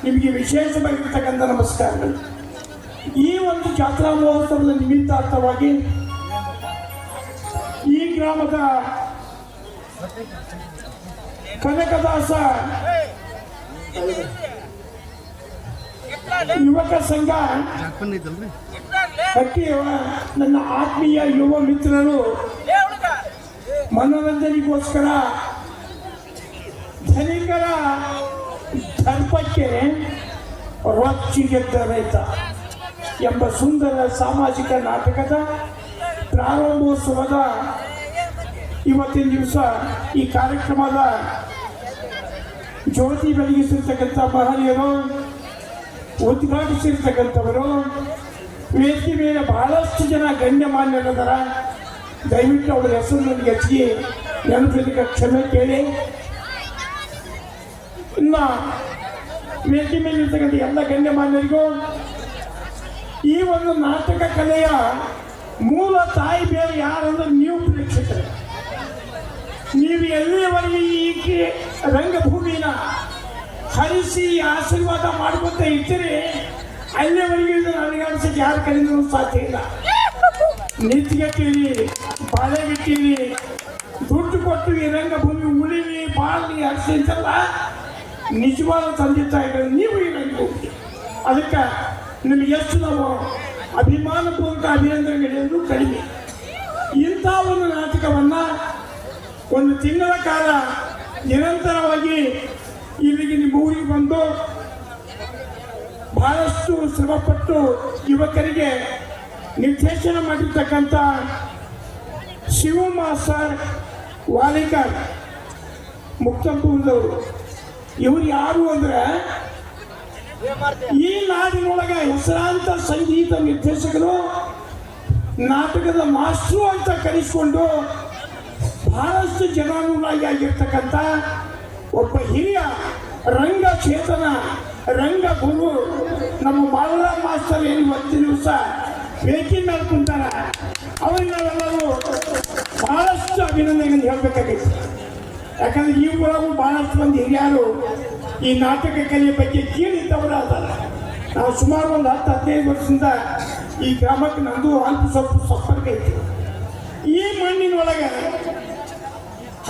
ನಿಮಗೆ ವಿಶೇಷವಾಗಿರ್ತಕ್ಕಂಥ ನಮಸ್ಕಾರಗಳು. ಈ ಒಂದು ಜಾತ್ರಾ ಮಹೋತ್ಸವದ ನಿಮಿತ್ತಾರ್ಥವಾಗಿ ಈ ಗ್ರಾಮದ ಕನಕದಾಸ ಯುವಕ ಸಂಘ ಹಟ್ಟಿಯ ನನ್ನ ಆತ್ಮೀಯ ಯುವ ಮಿತ್ರರು ಮನೋರಂಜನೆಗೋಸ್ಕರ ಧನಿಕರ ದರ್ಪಕ್ಕೆ ರೊಚ್ಚಿಗೆದ್ದ ರೈತ ಎಂಬ ಸುಂದರ ಸಾಮಾಜಿಕ ನಾಟಕದ ಪ್ರಾರಂಭೋತ್ಸವದ ಇವತ್ತಿನ ದಿವಸ ಈ ಕಾರ್ಯಕ್ರಮದ ಜ್ಯೋತಿ ಬೆಳಗಿಸಿರ್ತಕ್ಕಂಥ ಮಹನೀಯರು, ಉದ್ಘಾಟಿಸಿರ್ತಕ್ಕಂಥವರು, ವೇದಿಕೆ ಮೇಲೆ ಬಹಳಷ್ಟು ಜನ ಗಣ್ಯಮಾನ್ಯರಿದ್ದಾರೆ. ದಯವಿಟ್ಟು ಅವರ ಹೆಸರು ನನಗೆ ಹೆಚ್ಚಿಗೆ ನೆನಪಿದ್ದಕ್ಕೆ ಕ್ಷಮೆ ಕೇಳಿ. ಇನ್ನು ವೇದಿಕೆ ಮೇಲೆ ಇರ್ತಕ್ಕಂಥ ಎಲ್ಲ ಗಣ್ಯಮಾನ್ಯರಿಗೂ ಈ ಒಂದು ನಾಟಕ ಕಲೆಯ ಮೂಲ ತಾಯಿ ಬೇರೆ ಯಾರಂದ್ರೆ ನೀವು ಪ್ರೇಕ್ಷಕರು. ನೀವು ಎಲ್ಲಿಯವರೆಗೆ ಈ ರಂಗಭೂಮಿನ ಹರಿಸಿ ಆಶೀರ್ವಾದ ಮಾಡ್ಕೊತ ಇರ್ತೀರಿ, ಅಲ್ಲಿಯವರೆಗೆ ಇದನ್ನು ಅಲುಗಾಡಿಸಕ್ಕೆ ಯಾರ ಕಡೆಯಿಂದ ಸಾಧ್ಯ ಇಲ್ಲ. ನಿಂತ್ಗೆಟ್ಟಿರಿ, ಬಾಳೆಗಿಟ್ಟಿರಿ, ದುಡ್ಡು ಕೊಟ್ಟು ಈ ರಂಗಭೂಮಿ ಉಳಿವಿ ಬಾಳಲಿ ಹರಿಸಿ ಅಂತಲ್ಲ, ನಿಜವಾದ ತಂದೆ ತಾಯಿಗಳು ನೀವು ಈ ರಂಗಭೂಮಿ. ಅದಕ್ಕೆ ನಿಮಗೆ ಎಷ್ಟು ನಾವು ಅಭಿಮಾನಪೂರ್ವಕ ಅಭಿನಂದನೆಗಳು ಕಡಿಮೆ. ಇಂಥ ಒಂದು ನಾಟಕವನ್ನು ಒಂದು ತಿಂಗಳ ಕಾಲ ನಿರಂತರವಾಗಿ ಇಲ್ಲಿಗೆ ನಿಮ್ಮ ಊರಿಗೆ ಬಂದು ಬಹಳಷ್ಟು ಶ್ರಮಪಟ್ಟು ಯುವಕರಿಗೆ ನಿರ್ದೇಶನ ಮಾಡಿರ್ತಕ್ಕಂಥ ಶಿವಮಾಸ್ಟರ್ ವಾಲಿಕರ್ ಮುಕ್ತಂಪುರದವರು. ಇವರು ಯಾರು ಅಂದ್ರೆ ಈ ನಾಡಿನೊಳಗೆ ಹೆಸರಾಂತ ಸಂಗೀತ ನಿರ್ದೇಶಕರು, ನಾಟಕದ ಮಾಸ್ಟ್ರು ಅಂತ ಕರೆಸಿಕೊಂಡು ಬಹಳಷ್ಟು ಜನಾನುರಾಗಿರ್ತಕ್ಕಂಥ ಒಬ್ಬ ಹಿರಿಯ ರಂಗಚೇತನ ರಂಗಗುರು ನಮ್ಮ ಬಾಲರಾಮ ಮಾಸ್ತರ್ ಏನು ಇವತ್ತಿನ ದಿವಸ ವೇದಿಕೆ ಮೇಲೆ ಕುಂತಾರ. ಅವ್ರಿಗೆ ನಾವೆಲ್ಲರೂ ಬಹಳಷ್ಟು ಅಭಿನಂದನೆಗಳನ್ನು ಹೇಳಬೇಕಾಗಿತ್ತು. ಯಾಕಂದ್ರೆ ಈ ಊರಾಗೂ ಬಹಳಷ್ಟು ಮಂದಿ ಹಿರಿಯರು ಈ ನಾಟಕ ಕಲೆಯ ಬಗ್ಗೆ ಕೇಳಿದ್ದವರು ಅದಾರ. ನಾವು ಸುಮಾರು ಒಂದು 10-15 ವರ್ಷದಿಂದ ಈ ಗ್ರಾಮಕ್ಕೆ ನಂದು ಅಲ್ಪ ಸ್ವಲ್ಪ ಸಂಪರ್ಕ ಐತಿ. ಈ ಮಣ್ಣಿನೊಳಗೆ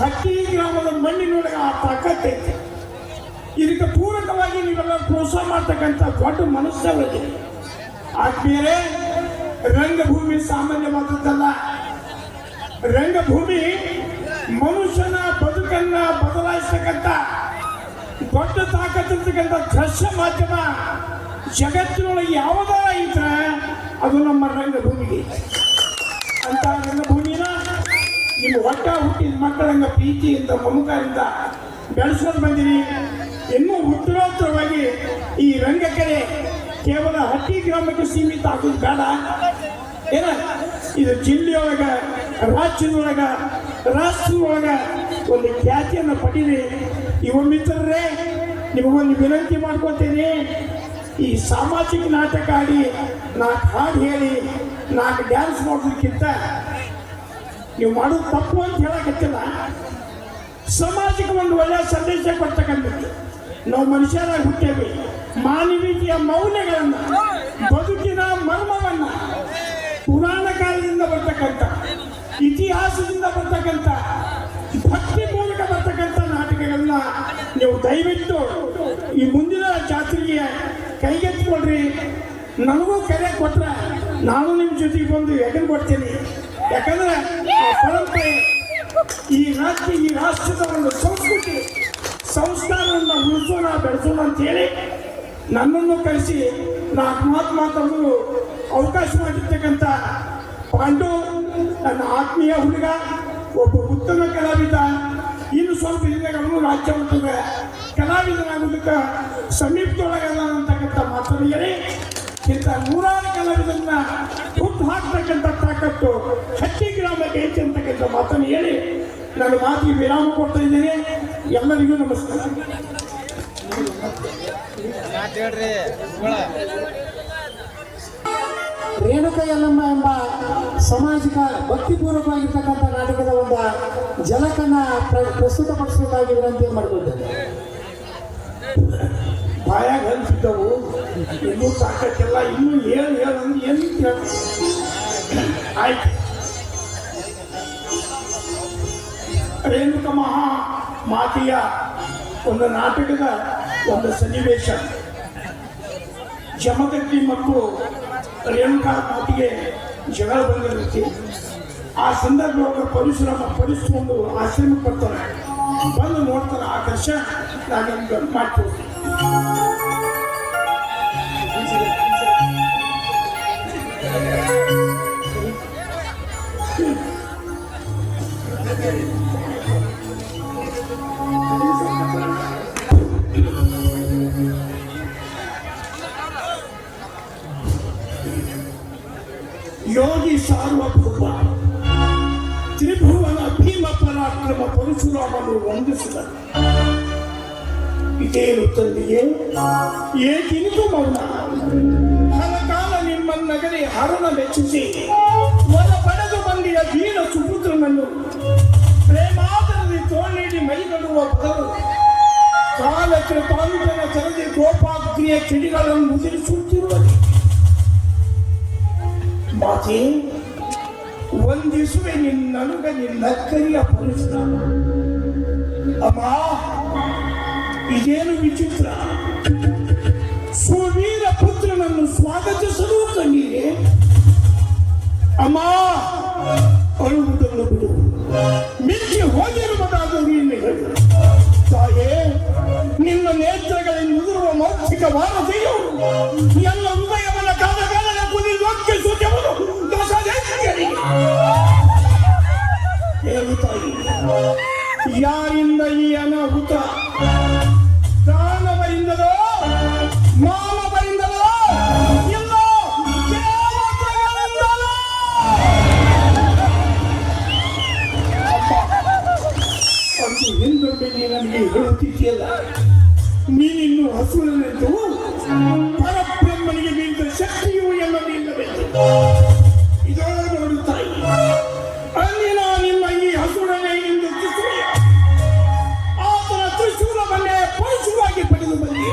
ಹಟ್ಟಿ ಗ್ರಾಮದ ಮಣ್ಣಿನೊಳಗೆ ಆ ತಾಕತ್ತೈತೆ. ಇದಕ್ಕೆ ಪೂರಕವಾಗಿ ನೀವೆಲ್ಲ ಪ್ರೋತ್ಸಾಹ ಮಾಡ್ತಕ್ಕಂಥ ದೊಡ್ಡ ಮನಸ್ಸವರಿಗೆ ಆದ್ಮೇಲೆ ರಂಗಭೂಮಿ ಸಾಮಾನ್ಯವಾದದ್ದಲ್ಲ. ರಂಗಭೂಮಿ ಮನುಷ್ಯನ ಬದುಕನ್ನ ಬದಲಾಯಿಸ್ತಕ್ಕಂಥ ದೊಡ್ಡ ತಾಕತ್ತಿರ್ತಕ್ಕಂಥ ದೃಶ್ಯ ಮಾಧ್ಯಮ ಜಗತ್ತಿನೊಳಗೆ ಯಾವುದಾರ ಇದ್ರೆ ಅದು ನಮ್ಮ ರಂಗಭೂಮಿಗೆ. ಅಂತ ರಂಗಭೂಮಿನ ನಿಮ್ಮ ಹೊಟ್ಟ ಹುಟ್ಟಿದ ಮಕ್ಕಳಂಗ ಪ್ರೀತಿಯಿಂದ ಮಮಕಾರದಿಂದ ಬೆಳೆಸ್ಕೊಂಡು ಬಂದಿರಿ. ಇನ್ನೂ ಉತ್ತರೋತ್ತರವಾಗಿ ಈ ರಂಗಕಲೆ ಕೇವಲ ಹಟ್ಟಿ ಗ್ರಾಮಕ್ಕೆ ಸೀಮಿತ ಆಗೋದು ಬೇಡ. ಏನ ಇದು ಜಿಲ್ಲೆಯೊಳಗ, ರಾಜ್ಯದೊಳಗ, ರಾಷ್ಟ್ರದೊಳಗ ಒಂದು ಖ್ಯಾತಿಯನ್ನು ಪಡೀರಿ. ಯುವ ಮಿತ್ರರೇ, ನಿಮಗೊಂದು ವಿನಂತಿ ಮಾಡ್ಕೊತೀನಿ. ಈ ಸಾಮಾಜಿಕ ನಾಟಕ ಆಡಿ 4 ಹಾಡು ಹೇಳಿ 4 ಡ್ಯಾನ್ಸ್ ಮಾಡೋದಕ್ಕಿಂತ ನೀವು ಮಾಡೋದು ತಪ್ಪು ಅಂತ ಹೇಳಕತ್ತಿಲ್ಲ. ಸಮಾಜಕ್ಕೆ ಒಂದು ಒಳ್ಳೆಯ ಸಂದೇಶ ಕೊಡ್ತಕ್ಕಂಥದ್ದು. ನಾವು ಮನುಷ್ಯರಾಗಿ ಹುಟ್ಟೇವಿ. ಮಾನವೀಯತೆಯ ಮೌಲ್ಯಗಳನ್ನು, ಬದುಕಿನ ಮರ್ಮವನ್ನು, ಪುರಾಣ ಕಾಲದಿಂದ ಬರ್ತಕ್ಕಂಥ, ಇತಿಹಾಸದಿಂದ ಬರ್ತಕ್ಕಂಥ, ಭಕ್ತಿ ಮೂಲಕ ಬರ್ತಕ್ಕಂಥ ನಾಟಕಗಳನ್ನ ನೀವು ದಯವಿಟ್ಟು ಈ ಮುಂದಿನ ಜಾತ್ರೆಗೆ ಕೈಗೆತ್ತಿಕೊಳ್ರಿ. ನನಗೂ ಕರೆ ಕೊಟ್ರೆ ನಾನು ನಿಮ್ಮ ಜೊತೆಗೆ ಬಂದು ಹೆಗಲು ಕೊಡ್ತೀನಿ. ಯಾಕಂದ್ರೆ ಆ ಪರಂಪರೆ ಈ ರಾಜ್ಯ ಈ ರಾಷ್ಟ್ರದ ಒಂದು ಸಂಸ್ಕೃತಿ ಸಂಸ್ಕಾರವನ್ನು ಉಳಿಸೋಣ ಬೆಳೆಸೋಣ ಅಂತೇಳಿ ನನ್ನನ್ನು ಕರೆಸಿ ನಾಲ್ಕು ಮಾತಾಡಲು ಅವಕಾಶ ಮಾಡಿರ್ತಕ್ಕಂಥ ಪಾಂಡು ನನ್ನ ಆತ್ಮೀಯ ಹುಡುಗ, ಒಬ್ಬ ಉತ್ತಮ ಕಲಾವಿದ. ಇನ್ನು ಸ್ವಲ್ಪ ದಿನದಾಗ ಅವನು ರಾಜ್ಯ ಮಟ್ಟದ ಕಲಾವಿದನಾಗೋದಕ್ಕೆ ಸಮೀಪದೊಳಗಲ್ಲ ಅಂತಕ್ಕಂಥ ಮಾತನ್ನು ಹೇಳಿ ಇಂಥ ನೂರಾರು ಕಲಾವಿದರನ್ನ ಹುಟ್ಟು ಹಾಕ್ತಕ್ಕಂಥ ತಾಕತ್ತು ಹಟ್ಟಿ ಗ್ರಾಮಕ್ಕೆ ಐತೆ ಅಂತಕ್ಕಂಥ ಮಾತನ್ನು ಹೇಳಿ ನನ್ನ ಮಾತಿಗೆ ವಿರಾಮ ಕೊಡ್ತಾ ಇದ್ದೇನೆ. ಎಲ್ಲರಿಗೂ ನಮಸ್ಕಾರ. ರೇಣುಕ ಯಲ್ಲಮ್ಮ ಎಂಬ ಸಾಮಾಜಿಕ ಭಕ್ತಿಪೂರ್ವಕವಾಗಿರ್ತಕ್ಕಂಥ ನಾಟಕದ ಒಂದು ಜಲಕನ್ನ ಪ್ರಸ್ತುತಪಡಿಸಬೇಕಾಗಿ ವಿನಂತಿ ಮಾಡಿಕೊಂಡಿದ್ದೇನೆ. ಬಾಯಾಗ ಹಂಚಿದ್ದವು ಇನ್ನೂ ಸಾಕಕ್ಕೆಲ್ಲ ಇನ್ನೂ ಏನು ಅಂದ್ರೆ ಏನು ಕೇಳ ಆಯ್ತು. ರೇಣುಕ ಮಹಾ ಮಾತೆಯ ಒಂದು ನಾಟಕದ ಒಂದು ಸನ್ನಿವೇಶ. ಜಮದಗ್ನಿ ಮತ್ತು ರೇಣುಕಾ ಮಾತಿಗೆ ಜಗಳ ಬಂದಿರುತ್ತೆ. ಆ ಸಂದರ್ಭವಾಗ ಪರಶುರಾಮ ಆಶ್ರಮ ಬರ್ತಾರೆ, ಬಂದು ನೋಡ್ತಾರೆ. ಆಕರ್ಷ ನಾನು ನಿಮ್ಗೆ ಮಾಡ್ಕೊಡ್ತೀನಿ. ಯೋಗಿ ಸಾರ್ವಭೌಮ ತ್ರಿಭುವನ ಭೀಮ ಪರಾಕ್ರಮ ಪರಶುರಾಮನು ವಂದಿಸಿದರು. ಇದೇನು ತಂದೆಯೇ, ಏಕಿನಿತು ಮೌನ? ಹಲಕಾಲ ನಿಮ್ಮನ್ನಗಲಿ ಹರಣ ಮೆಚ್ಚಿಸಿ ವರ ಪಡೆದು ಬಂದಿಯ ವೀರ ಸುಪುತ್ರನನ್ನು ಪ್ರೇಮಾದರದಲ್ಲಿ ತೋಳೀಡಿ ಮೈಗಡುವ ಬದಲು ಕಾಲಕ್ಕೆ ತಾಂತನ ಸರದಿ ಗೋಪಾಗ್ನಿಯ ಕಿಡಿಗಳನ್ನು ಮುದಿರಿಸುತ್ತಿರುವುದು. ಮಾತೆ, ವಂದಿಸುವೆ ನಿನ್ನನುಗ ನಿನ್ನಕ್ಕರಿಯ ಪರಶುರಾಮ. ಅಮ್ಮ, ಇದೇನು ವಿಚಿತ್ರ? ಸುವೀರ ಪುತ್ರನನ್ನು ಸ್ವಾಗತಿಸಲು ಕಣ್ಣೀರೆ. ಅಮ್ಮ, ಅಳುವುದನ್ನು ಬಿಡು, ಮಿಕ್ಕಿ ಹೋಗಿರುವುದಾದರೂ ಇಲ್ಲಿ ಹೇಳು. ತಾಯೇ, ನಿನ್ನ ನೇತ್ರಗಳಿಂದ ಉದುರುವ ಮೌಖಿಕ ವಾರತೆಯು ಎಲ್ಲ ಹೃದಯವನ್ನ ಕಾಲಕಾಲದ ಕುದಿಲೊಕ್ಕಿಸುತ್ತಿರುವುದು ದಶದೇಶಗಳಿಗೆ. ಹೇಳು ತಾಯಿ, ಯಾರಿಂದ ಈ ಅನಾಹುತ? ದಾನವರಿಂದಲೋ ಮಾನವರಿಂದಲೋ ಇಲ್ಲೋ ದೇವತೆಗಳಿಂದಲೋ? ಅದು ಹಿಂದೊಮ್ಮೆ ನೀ ನನಗೆ ಹೇಳುತ್ತಿದೆಯಲ್ಲ, ನೀನಿನ್ನು ಹಸುವಿನಂತೂ ಪರಬ್ರಹ್ಮನಿಗೆ ಮೀರಿದ ಶಕ್ತಿಯು ಎಲ್ಲವೂ ಇಲ್ಲಬೇಕು. ಇದೋ ನೋಡು ತಾಯಿ, ಅಂದಿನ ನಿಮ್ಮ ಈ ಹಸುರನೇ ಇಂದು ಕಿಸುವೆಯ ಆತನ ತ್ರಿಶೂಲವನ್ನೇ ಪರಶುವಾಗಿ ಪಡೆದು ಬಂದಿ.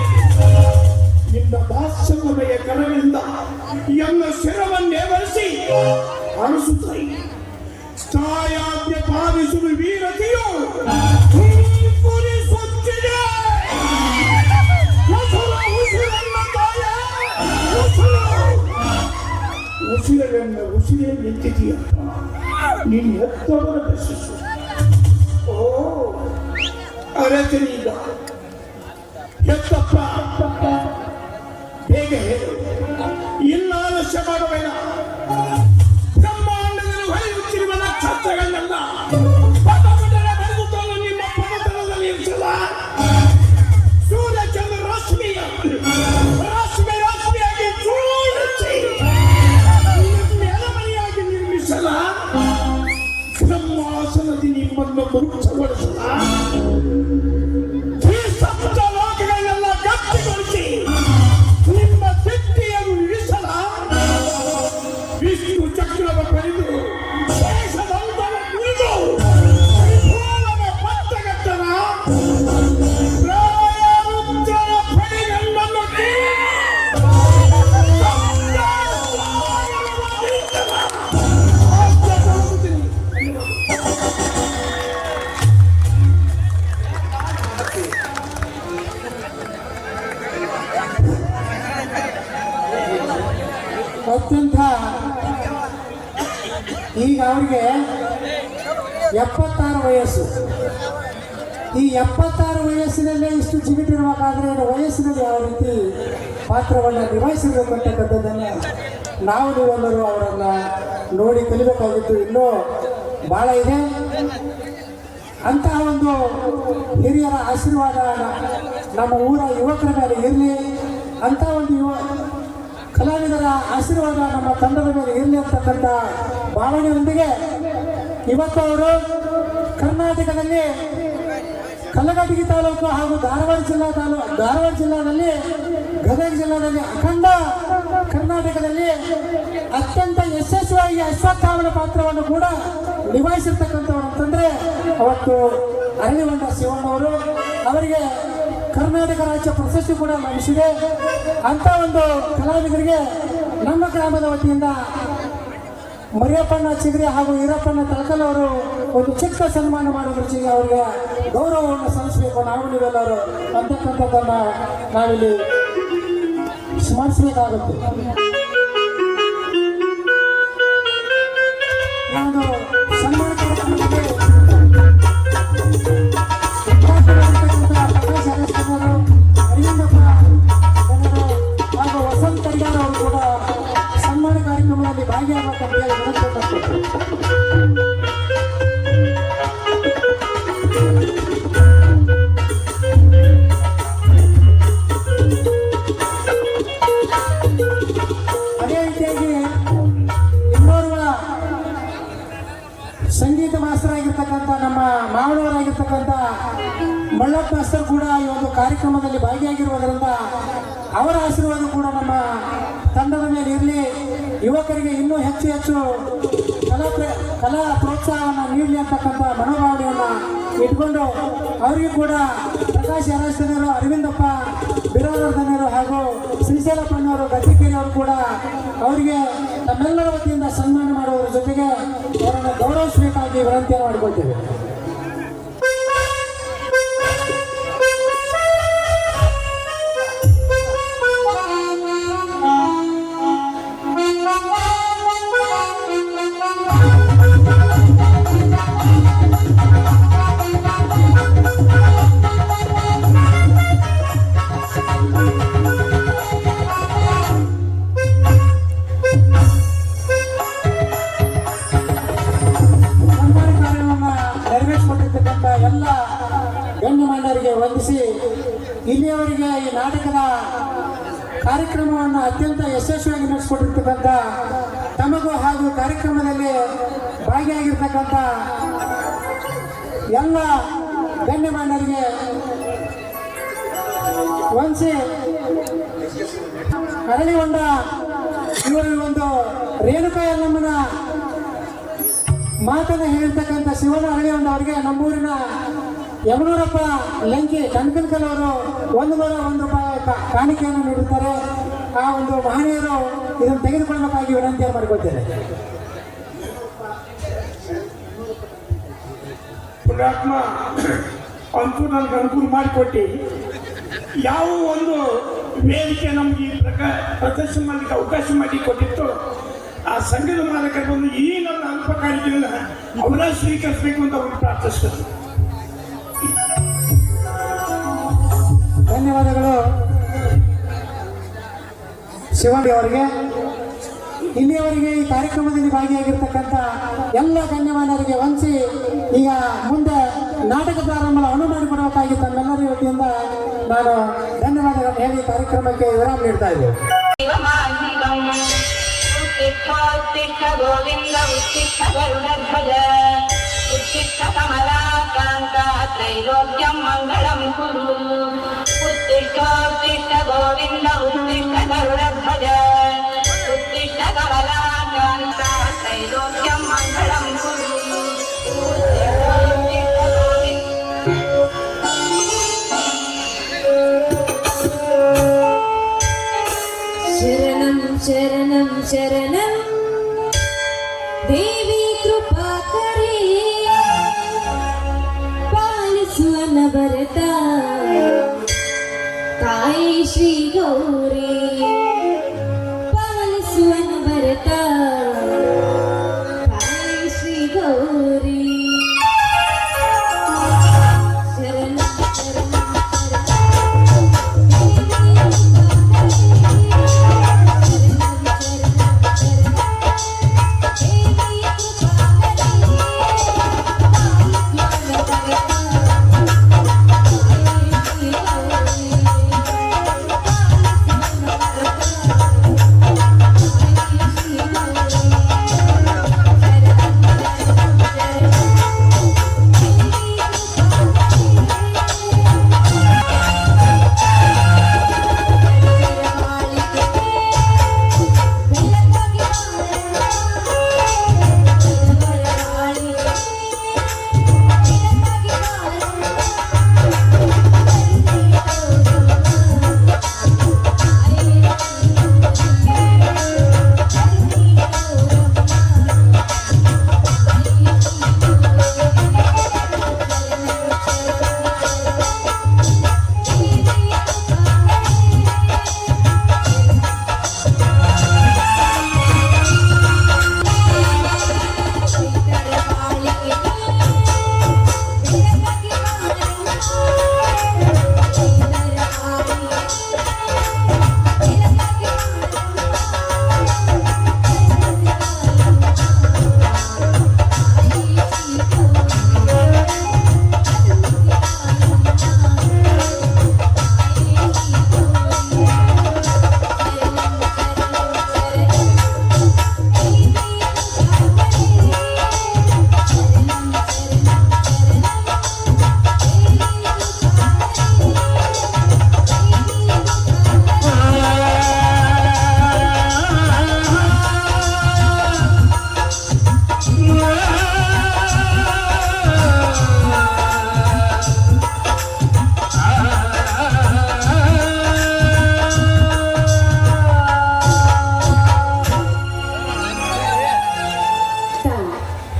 ನಿನ್ನ ವಾತ್ಸಲ್ಯಮಯ ಕರವಿಂದ ಎನ್ನ ಶಿರವನ್ನೇ ಬರೆಸಿ ಅರಸುತ್ತಾಯಿ. ತಾಯಾಜ್ಞೆ ಪಾಲಿಸುವ ವೀರತೆಯು ಪೂರಿಸುತ್ತಿದೆ. ಉಸಿರೇ ನಿಂತಿದೆಯಪ್ಪ, ನೀನು ಎತ್ತವರ ದರ್ಶಿಸು. ಓ ಅರತನೀಗ ಎತ್ತಪ್ಪ, ಬೇಗ ಹೇಳು, ಇಲ್ಲ ಆಲಸ್ಯ ಮಾಡಬೇಡ. ಬ್ರಹ್ಮಾಂಡದಲ್ಲಿ ಹೊಳೆಯುತ್ತಿರುವ ನಕ್ಷತ್ರಗಳನ್ನೆಲ್ಲ ಪಟಪಟನೆ ಬೆಳೆದುಕೊಂಡು ನಿಮ್ಮ ಪದತಲದಲ್ಲಿ ಇರಿಸಲ್ಲ. ಸೂರ್ಯಚಂದ್ರ ರಾಶ್ಮಿಯಾಗಿ ಜೋಡಿಸಿ ನೆಲಮನೆಯಾಗಿ ನಿರ್ಮಿಸಲ. ಬ್ರಹ್ಮಾಸನದಿ ನಿಮ್ಮನ್ನು ಮುಚ್ಚಗೊಳಿಸಲ. ಈ ಸಪ್ತ ಲೋಕಗಳನ್ನೆಲ್ಲ ಗಟ್ಟಿಗೊಳಿಸಿ ನಿಮ್ಮ ವ್ಯಕ್ತಿಯನ್ನು ಇರಿಸಲ. ವಿಷ್ಣು ಚಕ್ರವ ಪಡೆದು ಶೇಷದಂತನ ಕುರಿತು ತ್ರಿಭುವನದ ಪತ್ತಗಟ್ಟನ ಪ್ರಾಯರುದ್ರನ ಪಡೆಗಳನ್ನು ಅತ್ಯಂತ ಈಗ ಅವರಿಗೆ 76 ವಯಸ್ಸು. ಈ 76 ವಯಸ್ಸಿನಲ್ಲೇ ಇಷ್ಟು ಜಿಗಿಟಿರಬೇಕಾದ್ರೆ ವಯಸ್ಸಿನಲ್ಲಿ ಯಾವ ರೀತಿ ಪಾತ್ರವನ್ನು ನಿಭಾಯಿಸಿರಬೇಕು ಅಂತಕ್ಕಂಥದ್ದನ್ನು ನಾವು ನೀವೆಲ್ಲರೂ ಅವರನ್ನು ನೋಡಿ ಕಲಿಬೇಕಾಗಿತ್ತು. ಇನ್ನೂ ಭಾಳ ಇದೆ. ಅಂತಹ ಒಂದು ಹಿರಿಯರ ಆಶೀರ್ವಾದ ನಮ್ಮ ಊರ ಯುವಕರ ಮೇಲೆ ಇರಲಿ, ಅಂಥ ಒಂದು ಕಲಾವಿದರ ಆಶೀರ್ವಾದ ನಮ್ಮ ತಂಡದ ಮೇಲೆ ಇರಲಿ ಅಂತಕ್ಕಂಥ ಭಾವನೆಯೊಂದಿಗೆ ಇವತ್ತು ಅವರು ಕರ್ನಾಟಕದಲ್ಲಿ ಕಲಘಟಗಿ ತಾಲೂಕು ಹಾಗೂ ಧಾರವಾಡ ಜಿಲ್ಲಾದಲ್ಲಿ ಗದಗ ಜಿಲ್ಲಾದಲ್ಲಿ ಅಖಂಡ ಕರ್ನಾಟಕದಲ್ಲಿ ಅತ್ಯಂತ ಯಶಸ್ವಿಯಾಗಿ ಅಶ್ವತ್ಥಾಮನ ಪಾತ್ರವನ್ನು ಕೂಡ ನಿಭಾಯಿಸಿರ್ತಕ್ಕಂಥವ್ರು ಅಂತಂದರೆ ಅವತ್ತು ಅರಳಿಗೊಂಡ ಶಿವಣ್ಣವರು. ಅವರಿಗೆ ಕರ್ನಾಟಕ ರಾಜ್ಯ ಪ್ರಶಸ್ತಿ ಕೂಡ ಲಭಿಸಿದೆ. ಅಂಥ ಒಂದು ಕಲಾವಿದರಿಗೆ ನಮ್ಮ ಗ್ರಾಮದ ವತಿಯಿಂದ ಮರಿಯಪ್ಪಣ್ಣ ಚಿಗರಿ ಹಾಗೂ ಈರಪ್ಪಣ್ಣ ತಳಕಲ್ ಅವರು ಒಂದು ಚಿಕ್ಕ ಸನ್ಮಾನ ಮಾಡೋದ್ರ ಜೊತೆಗೆ ಅವರಿಗೆ ಗೌರವವನ್ನು ಸಲ್ಲಿಸಬೇಕು ನಾವು ನೀವೆಲ್ಲರೂ ಅಂತಕ್ಕಂಥದ್ದನ್ನು ನಾವಿಲ್ಲಿ ಸ್ಮರಿಸಬೇಕಾಗುತ್ತೆ. ಈ ಒಂದು ಸನ್ಮಾನ ಕಾರ್ಯಕ್ರಮಕ್ಕೆ ಪ್ರಕಾಶ್ ಅರಸ್ಕರ್, ಅರವಿಂದಪ್ಪ ಜನರು ಹಾಗೂ ವಸಂತ ಕರಿಗಾರ್ ಅವರು ಕೂಡ ಸನ್ಮಾನ ಕಾರ್ಯಕ್ರಮದಲ್ಲಿ ಭಾಗಿಯಾಗಬೇಕಂತ ಹೇಳಿ ವಿನಂತಿ ಮಾಡ್ತಾರೆ. ಅದೇ ರೀತಿಯಾಗಿ ಇನ್ನೋರ್ವ ಸಂಗೀತ ಮಾಸ್ತರಾಗಿರ್ತಕ್ಕಂಥ ನಮ್ಮ ಮಾವನವರಾಗಿರ್ತಕ್ಕಂಥ ಮಳ್ಳಪ್ಪ ಮಾಸ್ತರ್ ಕೂಡ ಈ ಒಂದು ಕಾರ್ಯಕ್ರಮದಲ್ಲಿ ಭಾಗಿಯಾಗಿರುವುದರಿಂದ ಅವರ ಆಶೀರ್ವಾದ ಕೂಡ ನಮ್ಮ ತಂಡದ ಮೇಲೆ ಇರಲಿ. ಯುವಕರಿಗೆ ಇನ್ನೂ ಹೆಚ್ಚು ಹೆಚ್ಚು ಕಲಾ ಪ್ರೋತ್ಸಾಹವನ್ನು ನೀಡಲಿ ಅಂತಕ್ಕಂಥ ಮನೋಭಾವನೆಯನ್ನು ಇಟ್ಕೊಂಡು ಅವರಿಗೂ ಕೂಡ ಪ್ರಕಾಶ್ ಅರಸ್ತನವರು, ಅರವಿಂದಪ್ಪ ಬಿರಾದರ್ಧನರು ಹಾಗೂ ಶ್ರೀಶೈಲಪ್ಪನವರು ಗಟ್ಟಿಕೇರಿ ಅವರು ಕೂಡ ಅವರಿಗೆ ತಮ್ಮೆಲ್ಲರ ವತಿಯಿಂದ ಸನ್ಮಾನ ಮಾಡುವುದರ ಜೊತೆಗೆ ಅವರನ್ನು ಗೌರವಿಸಬೇಕಾಗಿ ವಿನಂತಿಯನ್ನು ಮಾಡಿಕೊಳ್ತೇವೆ. ಎಲ್ಲ ಗಣ್ಯಮಾನ್ಯರಿಗೆ ವಂದಿಸಿ ಇಲ್ಲಿಯವರೆಗೆ ಈ ನಾಟಕದ ಕಾರ್ಯಕ್ರಮವನ್ನು ಅತ್ಯಂತ ಯಶಸ್ವಿಯಾಗಿ ನಡೆಸಿಕೊಟ್ಟಿರ್ತಕ್ಕಂಥ ತಮಗೂ ಹಾಗೂ ಕಾರ್ಯಕ್ರಮದಲ್ಲಿ ಭಾಗಿಯಾಗಿರ್ತಕ್ಕಂಥ ಎಲ್ಲ ಗಣ್ಯಮಾನ್ಯರಿಗೆ ವಂದಿಸಿ ಅರಳಿಗೊಂಡ ಇವರು ಒಂದು ರೇಣುಕಾ ಯಲ್ಲಮ್ಮನ ಮಾತನ್ನು ಹೇಳಿರ್ತಕ್ಕಂಥ ಶಿವನ ಅರಳಿಗೊಂಡ ಅವರಿಗೆ ನಮ್ಮೂರಿನ ಯಮನೂರಪ್ಪ ಲಂಕಿ ಕನಕನಕಲ್ ಅವರು 101 ರೂಪಾಯಿ ಕಾಣಿಕೆಯನ್ನು ನೀಡುತ್ತಾರೆ. ಆ ಒಂದು ಮಹನೀಯರು ಇದನ್ನು ತೆಗೆದುಕೊಳ್ಳಬೇಕಾಗಿ ವಿನಂತಿಯನ್ನು ಮಾಡಿಕೊಳ್ತೇನೆ. ಪುಣ್ಯಾತ್ಮ ಅಂತೂ ನನಗೆ ಅನುಕೂಲ ಮಾಡಿಕೊಟ್ಟು ಯಾವ ಒಂದು ವೇದಿಕೆ ನಮಗೆ ಈ ಪ್ರದರ್ಶನ ಮಾಡಲಿಕ್ಕೆ ಅವಕಾಶ ಮಾಡಿ ಕೊಟ್ಟಿತ್ತು ಆ ಸಂಘದ ಮಾಲಕರು ಬಂದು ಈ ನನ್ನ ಅಲ್ಪ ಕಾರ್ಯಕ್ರಮ ಅವರ ಸ್ವೀಕರಿಸಬೇಕು ಅಂತ ಅವರು ಪ್ರಾರ್ಥಿಸ್ತಾರೆ. ಧನ್ಯವಾದಗಳು ಶಿವಣ್ಣ ಅವರಿಗೆ. ಇಲ್ಲಿಯವರೆಗೆ ಈ ಕಾರ್ಯಕ್ರಮದಲ್ಲಿ ಭಾಗಿಯಾಗಿರ್ತಕ್ಕಂಥ ಎಲ್ಲ ಗಣ್ಯಮಾನ್ಯರಿಗೆ ವಂದಿಸಿ ಈಗ ಮುಂದೆ ನಾಟಕ ಪ್ರಾರಂಭ ಅನುವು ಮಾಡಿಕೊಡಬೇಕಾಗಿ ತಮ್ಮೆಲ್ಲರ ವತಿಯಿಂದ ನಾನು ಧನ್ಯವಾದಗಳನ್ನು ಹೇಳಿ ಕಾರ್ಯಕ್ರಮಕ್ಕೆ ವಿರಾಮ ನೀಡ್ತಾ ಇದ್ದೇನೆ. ಗೋವಿಂದ ಉತ್ತಿಷ್ಠ ಗರುಡಧ್ವಜ ಉತ್ತಿಷ್ಠ ಕಮಲಾಕಾಂತ ತ್ರೈಲೋಕ್ಯಂ ಮಂಗಳಂ ಕುರು ಉತ್ತಿಷ್ಠೋತ್ತಿಷ್ಠ ಗೋವಿಂದ ಉತ್ತಿಷ್ಠ ಗರುಡಧ್ವಜ ಉತ್ತಿಷ್ಠ ಕಮಲಾಕಾಂತ ತ್ರೈಲೋಕ್ಯಂ ಮಂಗಳಂ ಕುರು ಶರಣಂ ಶರಣಂ ಶರಣಂ ದೇವಿ ಕೃಪಾಕರೇ ಪಾಲಿಸುವನ ಭರತ ತಾಯಿ ಶ್ರೀ ಗೌರಿ ಪಾಲಿಸುವನ ಭರತ ತಾಯಿ ಶ್ರೀ ಗೌರಿ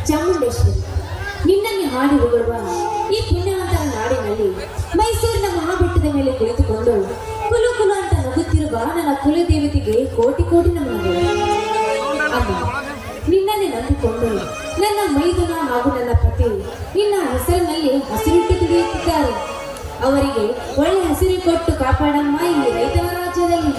ಚಾಮುಂಡೇಶ್ವರಿ, ನಿನ್ನನ್ನು ಹಾಡಿ ಹೊಗಳುವ ಈ ಪುಣ್ಯವಂತರ ನಾಡಿನಲ್ಲಿ ಮೈಸೂರಿನ ಮಹಾಬೆಟ್ಟದ ಮೇಲೆ ಕುಳಿತುಕೊಂಡು ಕುಲು ಕುಲು ಅಂತ ನಗುತ್ತಿರುವ ನನ್ನ ಕುಲದೇವತೆಗೆ ಕೋಟಿ ಕೋಟಿ ನಮನಗಳು. ಅಮ್ಮ, ನಿನ್ನನ್ನೇ ನಂಬಿಕೊಂಡು ನನ್ನ ಮೈದುನ ಹಾಗೂ ನನ್ನ ಪತಿ ನಿನ್ನ ಹೆಸರಿನಲ್ಲಿ ಹಸಿರಿಟ್ಟು ದುಡಿಯುತ್ತಿದ್ದಾರೆ. ಅವರಿಗೆ ಒಳ್ಳೆ ಹಸಿರು ಕೊಟ್ಟು ಕಾಪಾಡಮ್ಮ ಈ ರೈತರ ರಾಜ್ಯದಲ್ಲಿ.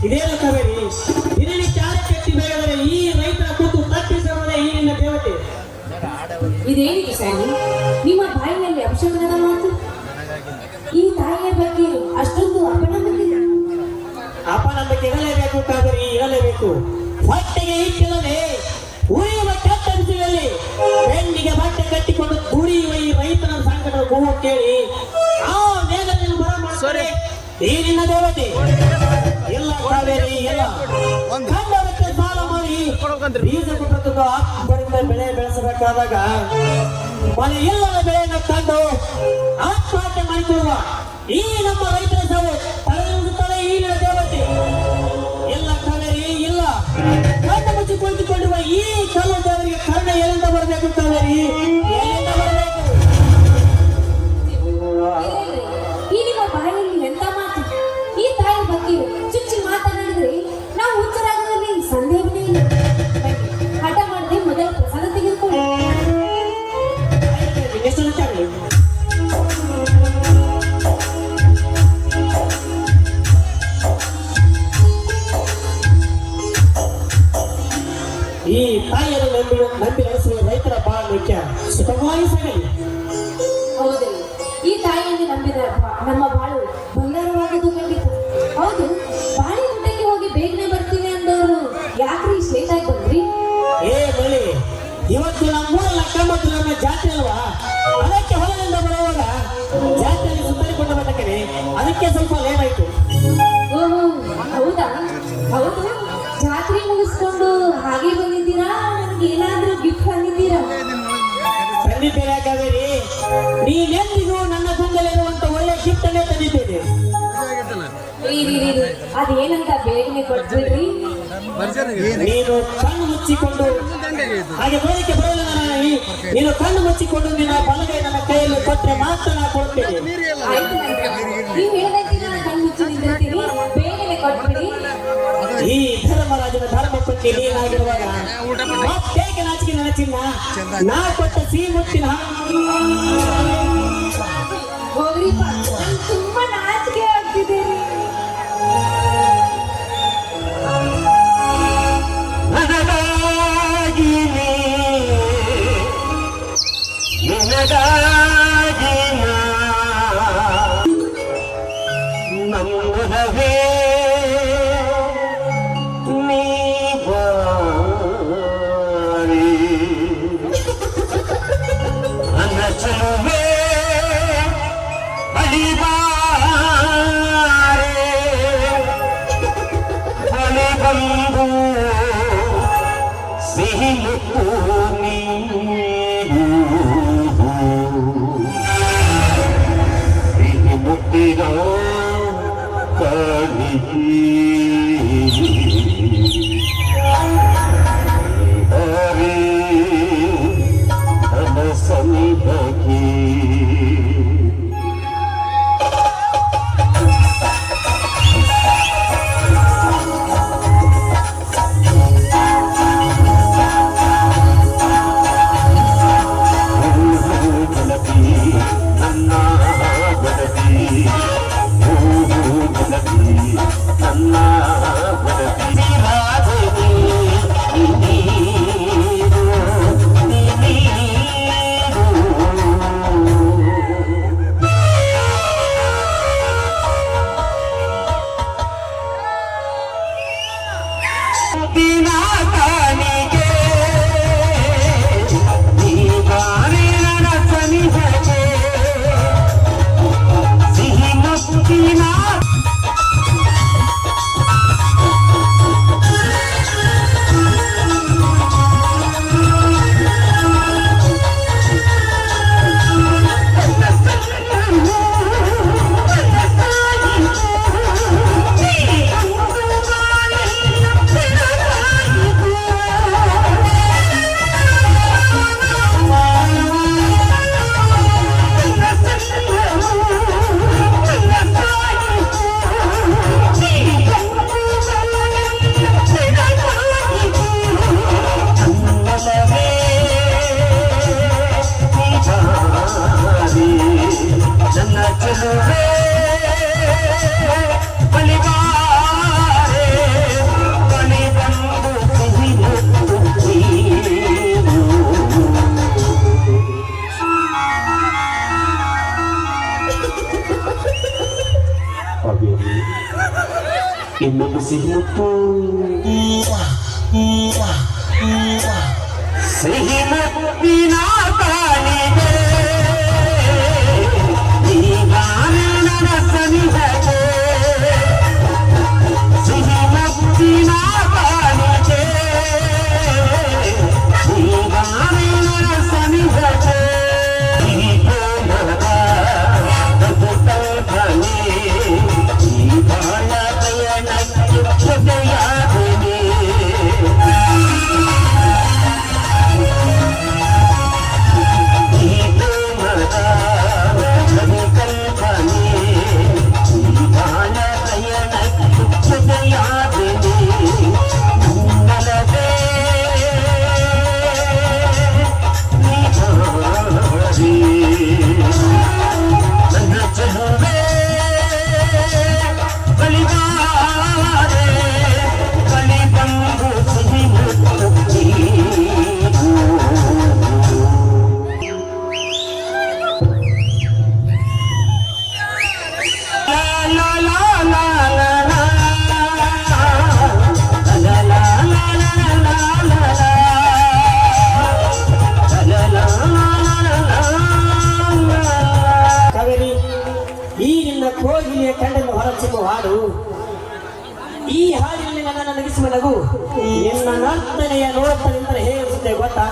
ಇದೇನು ಕಾವೇರಿ, ದಿನನಿತ್ಯ ಕೆಟ್ಟಿ ಬೆಳೆದರೆ ಈ ರೈತರ ಕೂತು ತಪ್ಪಿಸುವುದೇ ಈ ನಿನ್ನ ದೇವತೆ. ಇದೇನಿದೆ ಸ್ವಾಮಿ ನಿಮ್ಮ ಬಾಯಿನಲ್ಲಿ ಅಪಶಬ್ದದ ಮಾತು? ಈ ತಾಯಿಯ ಬಗ್ಗೆ ಅಷ್ಟೊಂದು ಅಪನಂಬಿಕೆ? ಅಪನಂಬಿಕೆ ಇರಲೇಬೇಕು ಕಾವೇರಿ, ಇರಲೇಬೇಕು. ಹೊಟ್ಟೆಗೆ ಇಟ್ಟಿಲ್ಲದೆ ಉರಿಯುವ ಕೆಟ್ಟ ಬಿಸಿಲಲ್ಲಿ ಬೆನ್ನಿಗೆ ಬಟ್ಟೆ ಕಟ್ಟಿಕೊಂಡು ದುಡಿಯುವ ಈ ರೈತರ ಸಂಕಟದ ಕೂಗು ಕೇಳಿ ಆ ವೇದನೆಯನ್ನು ಬರ ಮಾಡ್ತಾರೆ ಈ ನಿನ್ನ ದೇವತೆ. ಇಲ್ಲ ಕಾವೇರಿ, ಇಲ್ಲ. ಕಂಡವಕ್ಕೆ ಸಾಲ ಮಾಡಿ ಬೀಜ ಕೊಟ್ಟದ್ದು ಆತ್ಮರಿಂದ ಬೆಳೆ ಬೆಳೆಸಬೇಕಾದಾಗ ಮನೆ ಇಲ್ಲದ ಬೆಳೆಯನ್ನು ಕಂಡು ಆತ್ಮಹತ್ಯೆ ಮಾಡಿಕೊಳ್ಳುವ ಈ ನಮ್ಮ ರೈತರ ಸಾವು ತಡೆಯುತ್ತಾರೆ ಈ ನಿನ್ನ ದೇವತೆ. ಇಲ್ಲ ಕಾವೇರಿ, ಇಲ್ಲ. ಕಣ್ಣು ಮುಚ್ಚಿ ಕುಳಿತುಕೊಂಡಿರುವ ಈ ಕಲ್ಲು ದೇವರಿಗೆ ಕರುಣೆ ಎಲ್ಲಿಂದ ಬರಬೇಕು ಕಾವೇರಿ, ಎಲ್ಲಿಂದ ಬರಬೇಕು? ಈ ನಿಮ್ಮ ಬಾಯಲ್ಲಿ ಎಂತ ಮಾತು? ಈ ತಾಯಿಯ ಬಗ್ಗೆ ಚುಚ್ಚಿ ಮಾತನಾಡಿದ್ರೆ ನಾವು ಹುಚ್ಚರಾಗೋದ್ರಲ್ಲಿ ಸಂದೇಹವೇ ಇಲ್ಲ. ಬನ್ನಿ, ಹಠ ಮಾಡದೆ ಮೊದಲು ಪ್ರಸಾದ ತೆಗೆದುಕೊಳ್ಳಿ. ಎಷ್ಟು ವಿಚಾರಗಳು? ಈ ತಾಯಿಯನ್ನು ನಂಬಿ ನಡೆಸುವ ರೈತರ ಬಹಳ ಮುಖ್ಯ. ಸುಖವಾಗಿ ಸಾಗಲಿ. ಹೌದು, ಈ ತಾಯಿಯನ್ನು ನಂಬಿದ ನಮ್ಮ ಬಾಳು ಬಂಗಾರವಾಗದು ಖಂಡಿತ. ಹೌದು, ಬಾಳಿ ಊಟಕ್ಕೆ ಹೋಗಿ ಬೇಗನೆ ಬರ್ತೀವಿ ಅಂದವರು ಯಾಕ್ರಿ ಲೇಟ್ ಆಗಿ ಬಂದ್ರಿ? ಏ ಬಳಿ, ಇವತ್ತು ನಮ್ಮೂರಲ್ಲ ಕಮ್ಮತ್ತು ನಮ್ಮ ಜಾತಿ ಅಲ್ವಾ, ಅದಕ್ಕೆ ಹೊಲದಿಂದ ಬರುವಾಗ ಜಾತಿಯಲ್ಲಿ ಸುತ್ತಲಿಕೊಂಡು ಬರ್ತಕ್ಕನೆ, ಅದಕ್ಕೆ ಸ್ವಲ್ಪ ಲೇಟ್ ಆಯ್ತು. ಓಹೋ, ಹೌದಾ? ಹೌದು, ಜಾತ್ರೆ ಮುಗಿಸ್ಕೊಂಡು ಹಾಗೆ ಬಂದಿದ್ದೀರಾ? ನನಗೆ ಏನಾದ್ರೂ ಗಿಫ್ಟ್ ತಂದಿದ್ದೀರಾ? ತಂದಿದ್ದೇನೆ ಕಾವೇರಿ, ನೀನೆಂದಿಗೂ ನನ್ನ ಗುಂಡಲಿರುವಂತ ಒಳ್ಳೆ ಗಿಫ್ಟ್ ಅನ್ನೇ ತಂದಿದ್ದೇನೆ. ಅದೇನಂತ ಬೇಗನೆ ಕೊಟ್ಬಿಡ್ರಿ. ನೀನು ಕಣ್ಣು ಮುಚ್ಚಿಕೊಂಡು ಹಾಗೆ ನೋಡಲಿಕ್ಕೆ ಬರೋಲ್ಲ. ನೀನು ಕಣ್ಣು ಮುಚ್ಚಿಕೊಂಡು ನಿನ್ನ ಬಲಗೈ ನನ್ನ ಕೈಯಲ್ಲಿ ಕೊಟ್ಟರೆ ಮಾತ್ರ ನಾ ಕೊಡ್ತೇನೆ. ಆಯ್ತು, ನೀವು ಹೇಳ್ದಂತೆ ನಾನು ಕಣ್ಣು ಮುಚ್ಚಿ ನಿಂತಿರ್ತೀನಿ, ಬೇಗನೆ ಕೊಟ್ಬಿಡಿ. ಈ ಧರ್ಮರಾಜನ ಧರ್ಮ ಪಟ್ಟಿ ನೀನಾಗಿರುವಾಗ ಮತ್ತೇಕೆ ನಾಚಿಕೆ ನನ್ನ ಚಿನ್ನ? ನಾ ಕೊಟ್ಟ ಸಿಹಿ ಮುತ್ತಿನ ಹೋಗ್ರಿಪ್ಪ, ನಂಗೆ ತುಂಬಾ ನಾಚಿಕೆ ಆಗ್ತಿದೆ. ನನಗಾಗಿ ನಿನಗಾಗಿ ನಮ್ಮನವೇ ನೀ ಬಾರಿ ನನ್ನ ಚೆಲುವೆ ಅಳಿಬಾರೆ ಬಳಿ ಬಂದು ಸಿಹಿ ಮುತ್ತು ನೀರು ಸಿಹಿ ಮುತ್ತಿನ ಕಾಣಿಕೆ ಹರಿ ನನ್ನ ಸನಿಹಕ್ಕೆ ಚೆಲುವೆ ಬಲಿವಾರೆ ಬಲಿ ಬಂದು ಸಿಹಿ ಮುತ್ತು ನೀನು. ಇನ್ನೊಂದು ಸಿಹಿ ಮುತ್ತು ಸಿಹಿ ಮುತ್ತಿನ ಕಾಣಿಗೆ ಈಗಾನೆ ನನ್ನ ಸನಿಹಕ್ಕೆ ಸಿಹಿ ಮುತ್ತಿನ ಕಾಣಿಗೆ ಈಗಾನೆ ನನ್ನ ಸನಿಹಕ್ಕೆ ಈ ಪ್ರೇಮದ ಕಲ್ಪನೆ ಈ ಬಾಳ ಪಯಣಕ್ಕೆ ಜೊತೆಯಾಗುವೆ. ಕಾವೇರಿ, ಈ ನಿನ್ನ ಕೋಗಿಲೆಯ ಕಂಡನ್ನು ಹೊರಚಿರುವ ಹಾಡು, ಈ ಹಾಡಿನಲ್ಲಿ ನನ್ನನ್ನು ನಗಿಸುವ ನಗು ನಿನ್ನ ನರ್ತನೆಯ ನೋಡುತ್ತಲಿಂದ ಹೇಗಿರುತ್ತೆ ಗೊತ್ತಾ?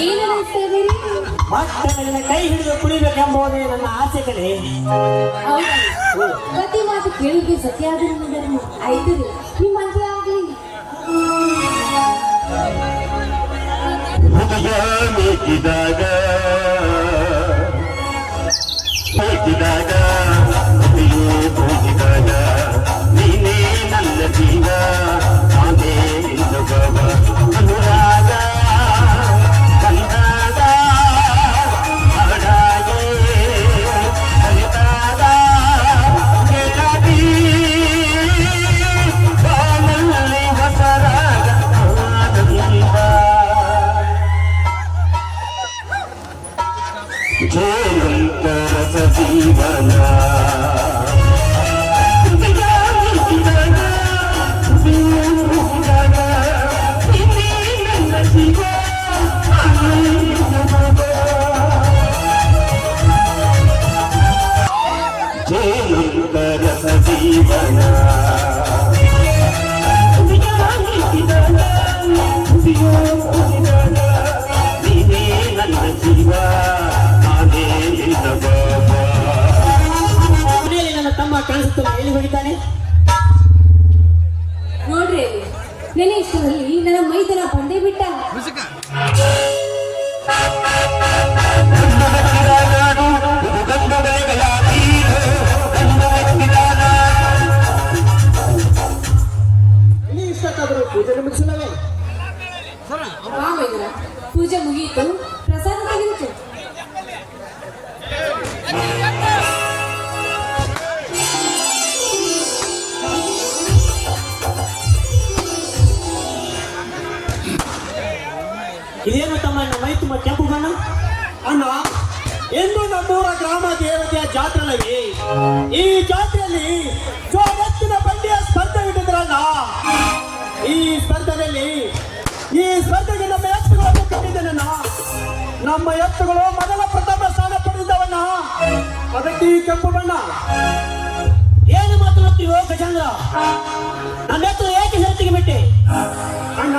ಏನು ಅನಿಸ್ತಾ ಇದ್ದೀರಿ? ಮತ್ತೆ ನಿನ್ನ ಕೈ ಹಿಡಿದು ಕುಡಿಬೇಕೆಂಬುದೇ ನನ್ನ ಆಸೆ ಕಡೆ. ಹೌದಾ? ಪ್ರತಿ ಮಾತು ಕೇಳಿದ್ರೆ ಸತ್ಯ ಆದ್ರೆ ಆಯ್ತು ರೀ, ನಿಮ್ಮ ಮದುವೆ ಆಗ್ಲಿ. ಹೃದಯ ಮೇಕಿದಾಗ ಹೋಗಿದಾಗ ಹೃದಯ ಹೋಗಿದಾಗ ನೀನೇ ನನ್ನ ಜೀವ ನಾನೇ ಇನ್ನೊಬ್ಬವ ಅನುರಾಗ ಕಂಡಾಗ ಹಾಡಾಗೆ ಕಲಿತಾಗ ಗೆಳತಿ ಬಾನಲ್ಲಿ ಹೊಸರಾಗ ಆನಂದ ಜೀವಂತರ ಜೀವನ ಜೀವಂತರ ಜೀವನ ನೀನೇ ನನ್ನ ಜೀವ ನಾನೇ ನಿನ್ನ ಬಾಬಾ. ಮನೆಯಲ್ಲಿ ನನ್ನ ತಮ್ಮ ಕಾಣಿಸುತ್ತಿಲ್ಲ, ಎಲ್ಲಿ ಹೋಗಿದ್ದಾನೆ? ನೋಡ್ರಿ ಅಲ್ಲಿ, ನೆನೆ ಇಷ್ಟರಲ್ಲಿ ನನ್ನ ಮೈದನ ಬಂದೇ ಬಿಟ್ಟ. ಇಲ್ಲಿ ಇಷ್ಟಕ್ಕಾದರೂ ಪೂಜೆ ಮುಗಿಸಿಲ್ಲವೇ? ಬಾ ಮೈದನ, ಪೂಜೆ ಮುಗಿಯಿತು, ಪ್ರಸಾದ ತೆಗೆದುಕೋ. ಇದೇನು ತಮ್ಮ ನನ್ನ ಮೈ ತುಂಬ ಕೆಂಪು ಬಣ್ಣ? ಅಣ್ಣ, ಎಂದು ನಮ್ಮೂರ ಗ್ರಾಮ ದೇವತೆಯ ಜಾತ್ರೆಯಲ್ಲಿ ಈ ಜಾತ್ರೆಯಲ್ಲಿ ಜೋಗತ್ತಿನ ಬಂಡಿಯ ಸ್ಪರ್ಧೆ ಇಟ್ಟಿದ್ರಣ್ಣ. ಈ ಸ್ಪರ್ಧೆಗೆ ನಮ್ಮ ಎತ್ತುಗಳನ್ನು ಕಟ್ಟಿದ್ದೇನಣ್ಣ. ನಮ್ಮ ಎತ್ತುಗಳು ಮೊದಲ ಪ್ರಥಮ ಸ್ಥಾನ ಪಡೆದಿದ್ದವಣ್ಣ. ಅದಕ್ಕೆ ಈ ಕೆಂಪು ಬಣ್ಣ. ಏನು ಮಾತನಾಡ್ತೀವೋ ಗಜೇಂದ್ರ? ನನ್ನ ಎತ್ತು ಏಕೆ ಹೆರತಿಗೆ ಬಿಟ್ಟೆ? ಅಣ್ಣ,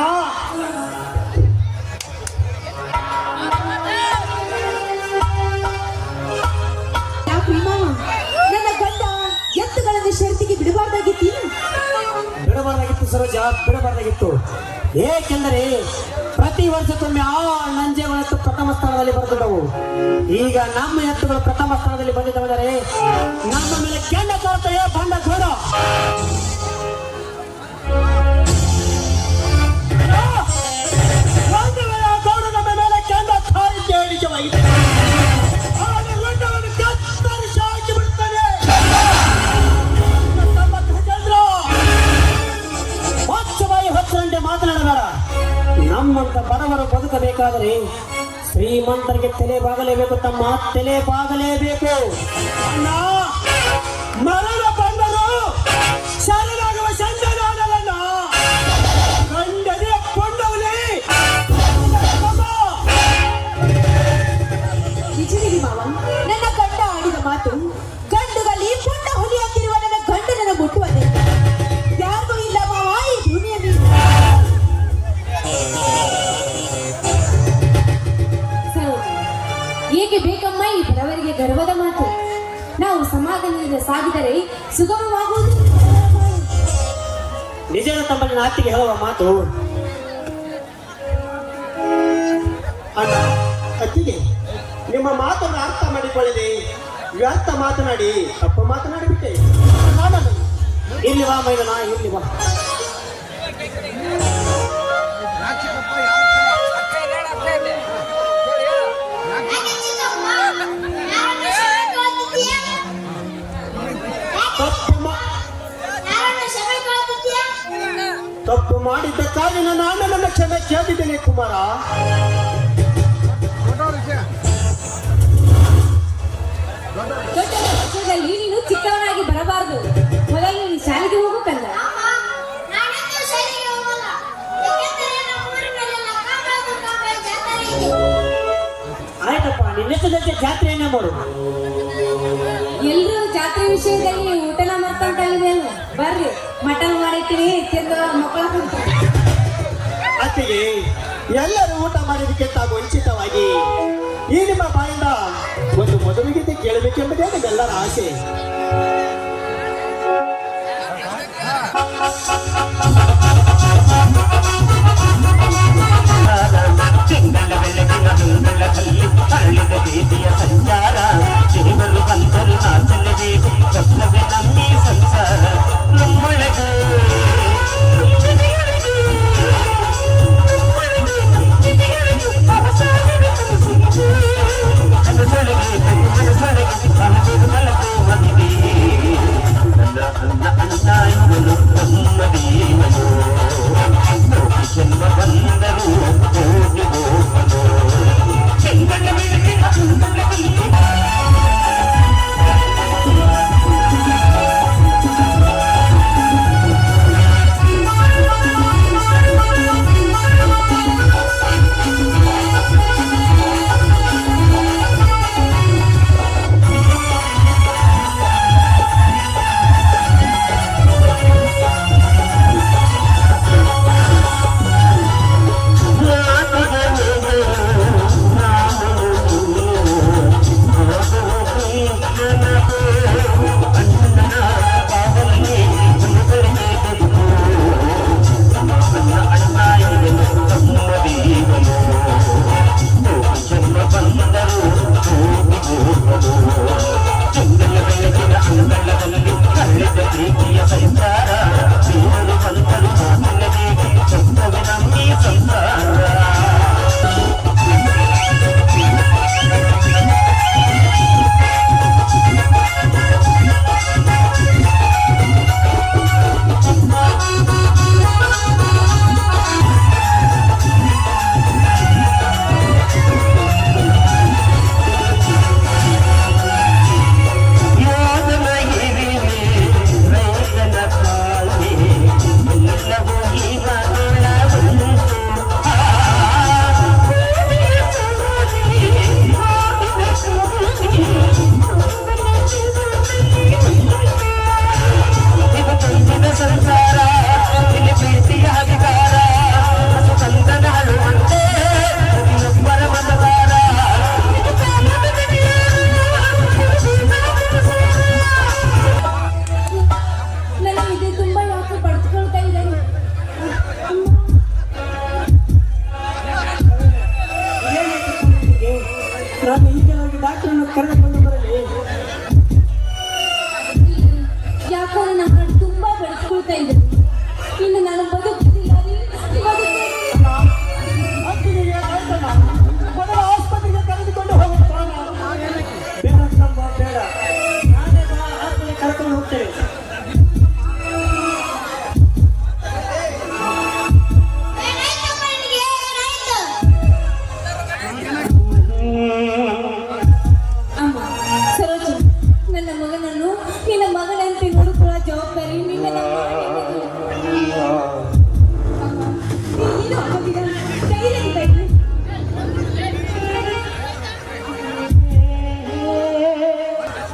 ಯಾಕ್ರಿ ಮಾವ, ನನ್ನ ಗಂಡ ಎತ್ತುಗಳನ್ನು ಶರ್ತಿಗೆ ಬಿಡಬಾರ್ದಾಗಿತ್ತು. ಬಿಡಬಾರ್ದಾಗಿತ್ತು ಸರೋಜ, ಬಿಡಬಾರ್ದಾಗಿತ್ತು. ಏಕೆಂದರೆ ಪ್ರತಿ ವರ್ಷಕ್ಕೊಮ್ಮೆ ಆ ನಂಜೇಗಳ ಎತ್ತು ಪ್ರಥಮ ಸ್ಥಾನದಲ್ಲಿ ಬರುತ್ತಿದ್ದವು. ಈಗ ನಮ್ಮ ಎತ್ತುಗಳು ಪ್ರಥಮ ಸ್ಥಾನದಲ್ಲಿ ಬಂದಿದ್ದವೆಂದರೆ ನಮ್ಮ ಮೇಲೆ ಕೆಂಡ ಕಾರ್ತಯೋ ಬಂಡ ಘೋರ. ಒಂದು ವೇಳೆ ಆ ಗೌಡ ನಮ್ಮ ಮೇಲೆ ಕೆಂಡ ಕಾರಿಕೆ ಹೇಳಿಕೆವಾಗಿದೆ. ಅವನ ಗಂಡವನ್ನು ಕತ್ತರಿಸಿ ಹಾಕಿಬಿಟ್ಟು ಬಡವರು ಬದುಕಬೇಕಾದರೆ ಶ್ರೀಮಂತರಿಗೆ ತಲೆ ಬಾಗಲೇಬೇಕು ತಮ್ಮ, ತಲೆ ಬಾಗಲೇಬೇಕು. ಅಣ್ಣ ಮರಣ ಬಂದರು ಶರಣಾಗುವ ಸಂಜನಾಡಲಣ್ಣ ಕಂಡದೆ ಕೊಂಡವನೇ ನಿಜವಿದೆ ಮಾವ, ನನ್ನ ಗಂಡ ಆಡಿದ ಮಾತು ಗಂಡುಗಲ್ಲಿ ಪುಂಡ ಹುಲಿಯಾಗಿರುವ ನನ್ನ ಗಂಡನನ್ನು ಮುಟ್ಟುವಂತೆ ಯಾರಿಗೂ ಇಲ್ಲ ಮಾವ ಈ ಭೂಮಿಯಲ್ಲಿ. ಸರೋಜ, ಏಕೆ ಬೇಕಮ್ಮ ಈ ಬಡವರಿಗೆ ಗರ್ವದ ಮಾತು? ನಾವು ಸಮಾಧಾನದಿಂದ ಸಾಗಿದರೆ ಸುಗಮವಾಗುವುದು. ನಿಜದ ತಮ್ಮನ ನಾತಿಗೆ ಹೇಳುವ ಮಾತು. ಅಣ್ಣ ಅತ್ತಿಗೆ ನಿಮ್ಮ ಮಾತನ್ನು ಅರ್ಥ ಮಾಡಿಕೊಳ್ಳದೆ ವ್ಯರ್ಥ ಮಾತನಾಡಿ ತಪ್ಪ ಮಾತನಾಡಿಬಿಟ್ಟೆ. ಇಲ್ಲಿ ಬಾ ಮೈದನ, ಇಲ್ಲಿ ಬಾ. ತಪ್ಪು ಮಾಡಿದ್ದಕ್ಕಾಗಿ ನನ್ನ ಅಣ್ಣನನ್ನ ಕ್ಷಮೆ ಕೇಳಿದ್ದೇನೆ ಕುಮಾರ. ದೊಡ್ಡ ವರ್ಷದಲ್ಲಿ ನೀನು ಚಿಕ್ಕವನಾಗಿ ಬರಬಾರದು. ಮೊದಲು ನೀನು ಶಾಲೆಗೆ ಹೋಗು ಕಂದ. ಆಯ್ತಪ್ಪ, ನಿನ್ನೆತ್ತದಂತೆ ಜಾತ್ರೆಯನ್ನೇ ಮಾಡು. ಎಲ್ಲರೂ ಜಾತ್ರೆ ವಿಷಯದಲ್ಲಿ ಊಟನ ಮಾಡ್ಕೊಂತ ಇದ್ದೇನೆ. ಬರ್ರಿ, ಮಟನ್ ಮಾಡಿರ್ತೀನಿ, ತಿಂದು ಮಕ್ಕಳ ಕುಂತಾರೆ. ಅತ್ತಿಗೆ ಎಲ್ಲರೂ ಊಟ ಮಾಡೋದಕ್ಕಿಂತ ಮುಂಚಿತವಾಗಿ ಈ ನಿಮ್ಮ ಬಾಯಿಂದ ಒಂದು ಮದುವೆಗೀತೆ ಕೇಳಬೇಕೆಂಬುದೇ ನಮ್ಮೆಲ್ಲರ ಆಸೆ. ಚಿಂಗಲ ಬೆಳಗಿನ ಬೆಳಕಲ್ಲಿ ಅರಳಿದ ಪ್ರೀತಿಯ ಸಂಚಾರ ಶಿವರು ಬಂದರು ನಾಚಲೇಬೇಕು ಚಕ್ರವೇ ನಮ್ಮಿ ಸಂಸಾರ ನಮ್ಮೊಳಗೆ ಜನ್ಮ ಬಂದರು ಹೋಗಿ ಹೋಗಲು ಚೆಂಗಣ್ಣ ಬೆಳಕಿನ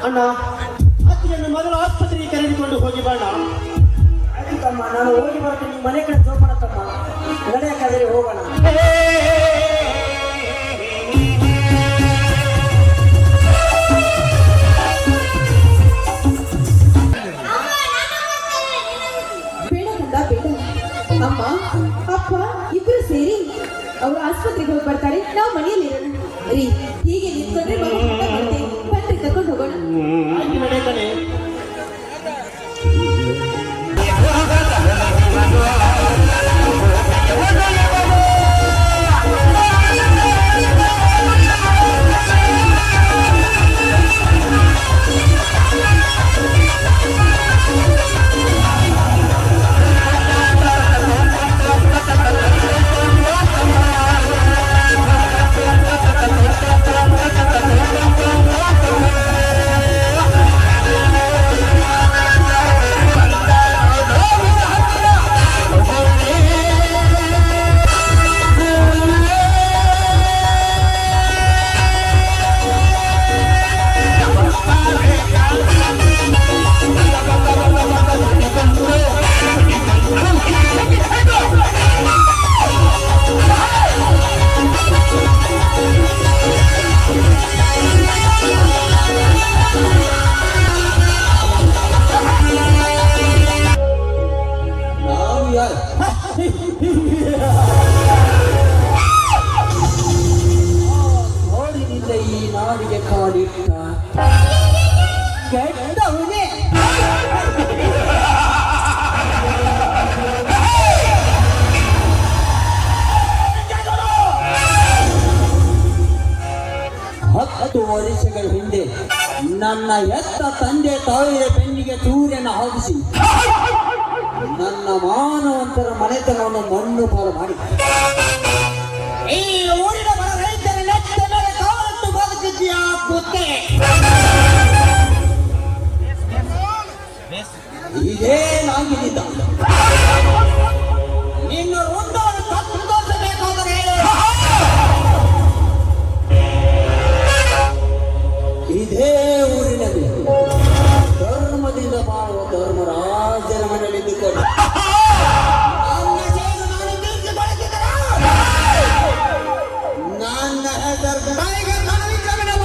ಅಣ್ಣ ಅತ್ತಿಗೆಯನ್ನು ಮೊದಲು ಆಸ್ಪತ್ರೆಗೆ ಕರೆದುಕೊಂಡು ಹೋಗಿ ಬಾಣ. ತಮ್ಮ ನಾನು ಹೋಗಿ ಬರ್ತೀನಿ, ಮನೆ ಕಡೆ ಜೋಪಾನ ತಮ್ಮ. ನಡೆಯಕ್ಕಾದರೆ ಹೋಗೋಣ. ಬೇಡ ಕಂದ ಬೇಡ. ಅಮ್ಮ ಅಪ್ಪ ಇಬ್ರು ಸೇರಿ ಅವರು ಆಸ್ಪತ್ರೆಗೆ ಹೋಗಿ ಬರ್ತಾರೆ, ನಾವು ಮನೆಯಲ್ಲಿ ಇರೋಣ. ರೀ ಹೀಗೆ ನಿಂತ್ಕೊಂಡ್ರೆ ಮಗು ಬರ್ತೇನೆ, ಬನ್ರಿ ಕರ್ಕೊಂಡು ಹೋಗೋಣ. ಆಯ್ತು ನಡೆ ಕಣೆ. ನೋಡಿನಿಂದ ಈ ನಾಡಿಗೆ ಕಾಲಿಟ್ಟ ಕೆಟ್ಟವನೇ. ಹತ್ತು ವರ್ಷಗಳ ಹಿಂದೆ ನನ್ನ ಎತ್ತ ತಂದೆ ತಾಯಿಯ ಬೆನ್ನಿಗೆ ಚೂರಿಯನ್ನು ಹಾಕಿಸಿ ನನ್ನ ಮಾನವಂತರ ಮನೆತನವನ್ನು ಮಣ್ಣು ಪಾಲು ಮಾಡಿ ಈ ಊರಿನ ಬಡ ರೈತರ ನೆತ್ತ ಮೇಲೆ ಕಾಲತ್ತು ಬದುಕಿದ್ದೀಯ ಕುತ್ತೆ. ಇದೇನಾಗಿದ್ದ ನಿನ್ನ ಒಂದನ್ನು ತಪ್ಪು ತೋರಿಸಬೇಕಾದರೆ ಇದೇ ಊರಿನಲ್ಲಿ ಧರ್ಮದಿಂದ ಬಾಳುವ ಧರ್ಮರಾಜನ ಮನೆಯಲ್ಲಿ ಇದ್ದುಕೊಂಡು ನನ್ನ ಹೆಸರು ನಾಯಿಗೆ ಕಾಣಿಸಬೇಡವ.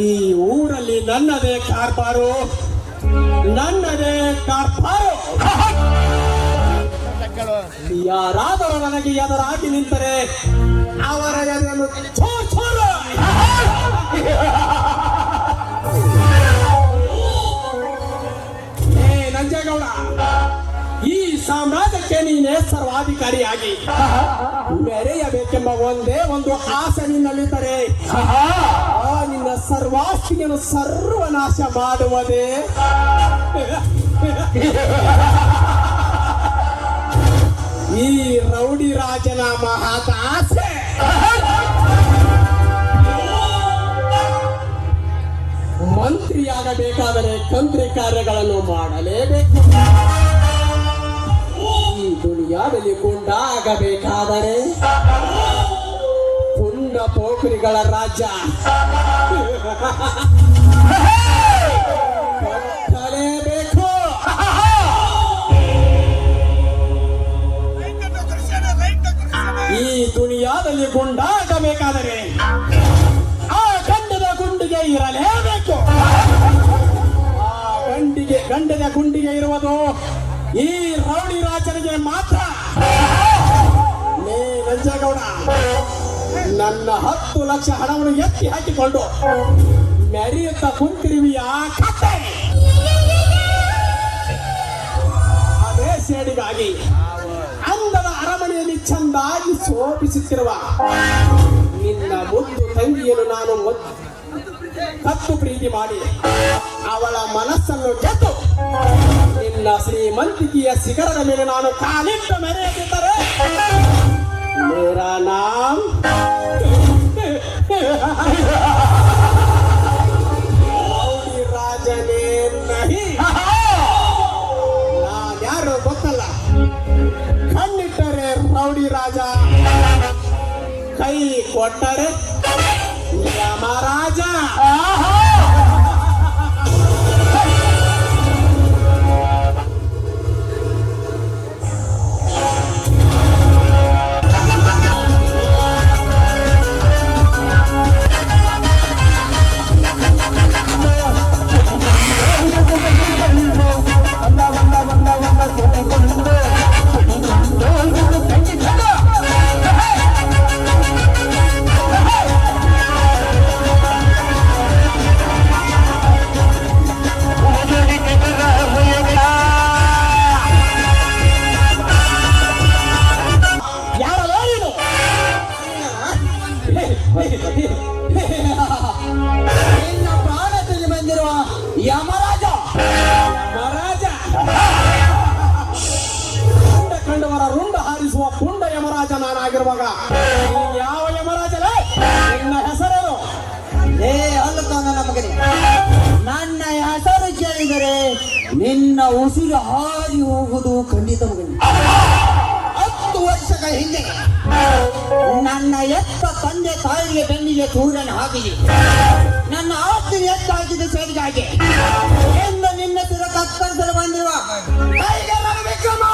ಈ ಊರಲ್ಲಿ ನನ್ನದೇ ಕಾರ್ಬಾರು, ನನ್ನದೇ ಕಾರ್ಬಾರು. ಯಾರಾದರೂ ನನಗೆ ಎದುರಾಗಿ ನಿಂತರೆ ಅವರ ಎದುರನ್ನು ಚೋರು ನಂಜೇಗೌಡ, ಈ ಸಾಮ್ರಾಜ್ಯಕ್ಕೆ ನೀನೇ ಸರ್ವಾಧಿಕಾರಿಯಾಗಿ ಮೆರೆಯಬೇಕೆಂಬ ಒಂದೇ ಒಂದು ಆಸೆ ನಿನ್ನಲ್ಲಿದ್ದರೆ ನಿನ್ನ ಸರ್ವಾಸ್ತಿಯನ್ನು ಸರ್ವನಾಶ ಮಾಡುವುದೇ ಈ ರೌಡಿ ರಾಜನ ಮಹದಾಸೆ. ಮಂತ್ರಿಯಾಗಬೇಕಾದರೆ ಕಂತ್ರಿ ಕಾರ್ಯಗಳನ್ನು ಮಾಡಲೇಬೇಕು. ಈ ದುನಿಯಾದಲ್ಲಿ ಗುಂಡಾಗಬೇಕಾದರೆ ಪುಂಡ ಪೋಖರಿಗಳ ರಾಜ್ಯ ಕಟ್ಟಲೇಬೇಕು. ಈ ದುನಿಯಾದಲ್ಲಿ ಗುಂಡಾಗಬೇಕಾದರೆ ಆ ಗಂಡದ ಗುಂಡಿಗೆ ಇರಲೇಬೇಕು. ಆ ಗಂಡದ ಗುಂಡಿಗೆ ಇರುವುದು ಈ ರೌಡಿ ರಾಜನಿಗೆ ಮಾತ್ರ. ನಂಜೇಗೌಡ, ನನ್ನ 10 ಲಕ್ಷ ಹಣವನ್ನು ಎತ್ತಿ ಹಾಕಿಕೊಂಡು ಮೆರೆಯುತ್ತ ಕುಂತಿರುವಿಯ ಕತೆ. ಅದೇ ಸೇಡಿಗಾಗಿ ಅಂದದ ಅರಮನೆಯಲ್ಲಿ ಚಂದಾಗಿ ಶೋಭಿಸುತ್ತಿರುವ ನಿನ್ನ ಮುದ್ದು ತಂಗಿಯನ್ನು ನಾನು ಕತ್ತು ಪ್ರೀತಿ ಮಾಡಿ ಅವಳ ಮನಸ್ಸನ್ನು ಗೆದ್ದು ನಿನ್ನ ಶ್ರೀಮಂತಿಕೆಯ ಶಿಖರದ ಮೇಲೆ ನಾನು ಕಾಲಿಟ್ಟು ಮೆರೆಯುತ್ತಿದ್ದರೆ ಮೇರಾ ನಾಮ್ ರೌಡಿ ರಾಜನೇ ನಹಿ. ನಾನ್ಯಾರು ಗೊತ್ತಲ್ಲ. ಕಣ್ಣಿಟ್ಟರೆ ರೌಡಿ ರಾಜ, ಕೈ ಕೊಟ್ಟರೆ ಯಮರಾಜ. ನಿನ್ನ ಪ್ರಾಣದಲ್ಲಿ ಬಂದಿರುವ ಯಮರಾಜ. ರುಂಡ ಕಂಡವರ ರುಂಡ ಹಾರಿಸುವ ಪುಂಡ ಯಮರಾಜ ನಾನಾಗಿರುವಾಗ ಯಾವ ಯಮರಾಜನೇ? ನಿನ್ನ ಹೆಸರೇನು? ಅಲ್ಲಕ್ಕ ನನ್ನ ಮಗನೇ, ನನ್ನ ಹೆಸರು ಕೇಳಿದರೆ ನಿನ್ನ ಉಸಿರು ಹಾರಿ ಹೋಗುವುದು ಖಂಡಿತ ಮಗನೇ. 10 ವರ್ಷಗಳ ಹಿಂದೆ ನನ್ನ ಎತ್ತ ತಂದೆ ತಾಯಿಗೆ ಬೆನ್ನಿಗೆ ಸೂರ್ಯನ ಹಾಕಿದೆ. ನನ್ನ ಆಸ್ತಿ ಎತ್ತ ಹಾಕಿದ ಸೇರಿಗಾಗಿ ಎಂದು ನಿನ್ನ ತಿರ ಕತ್ತರಿಸಲು ಬಂದಿರುವ ವಿಕ್ರಮ ವಿಕ್ರಮ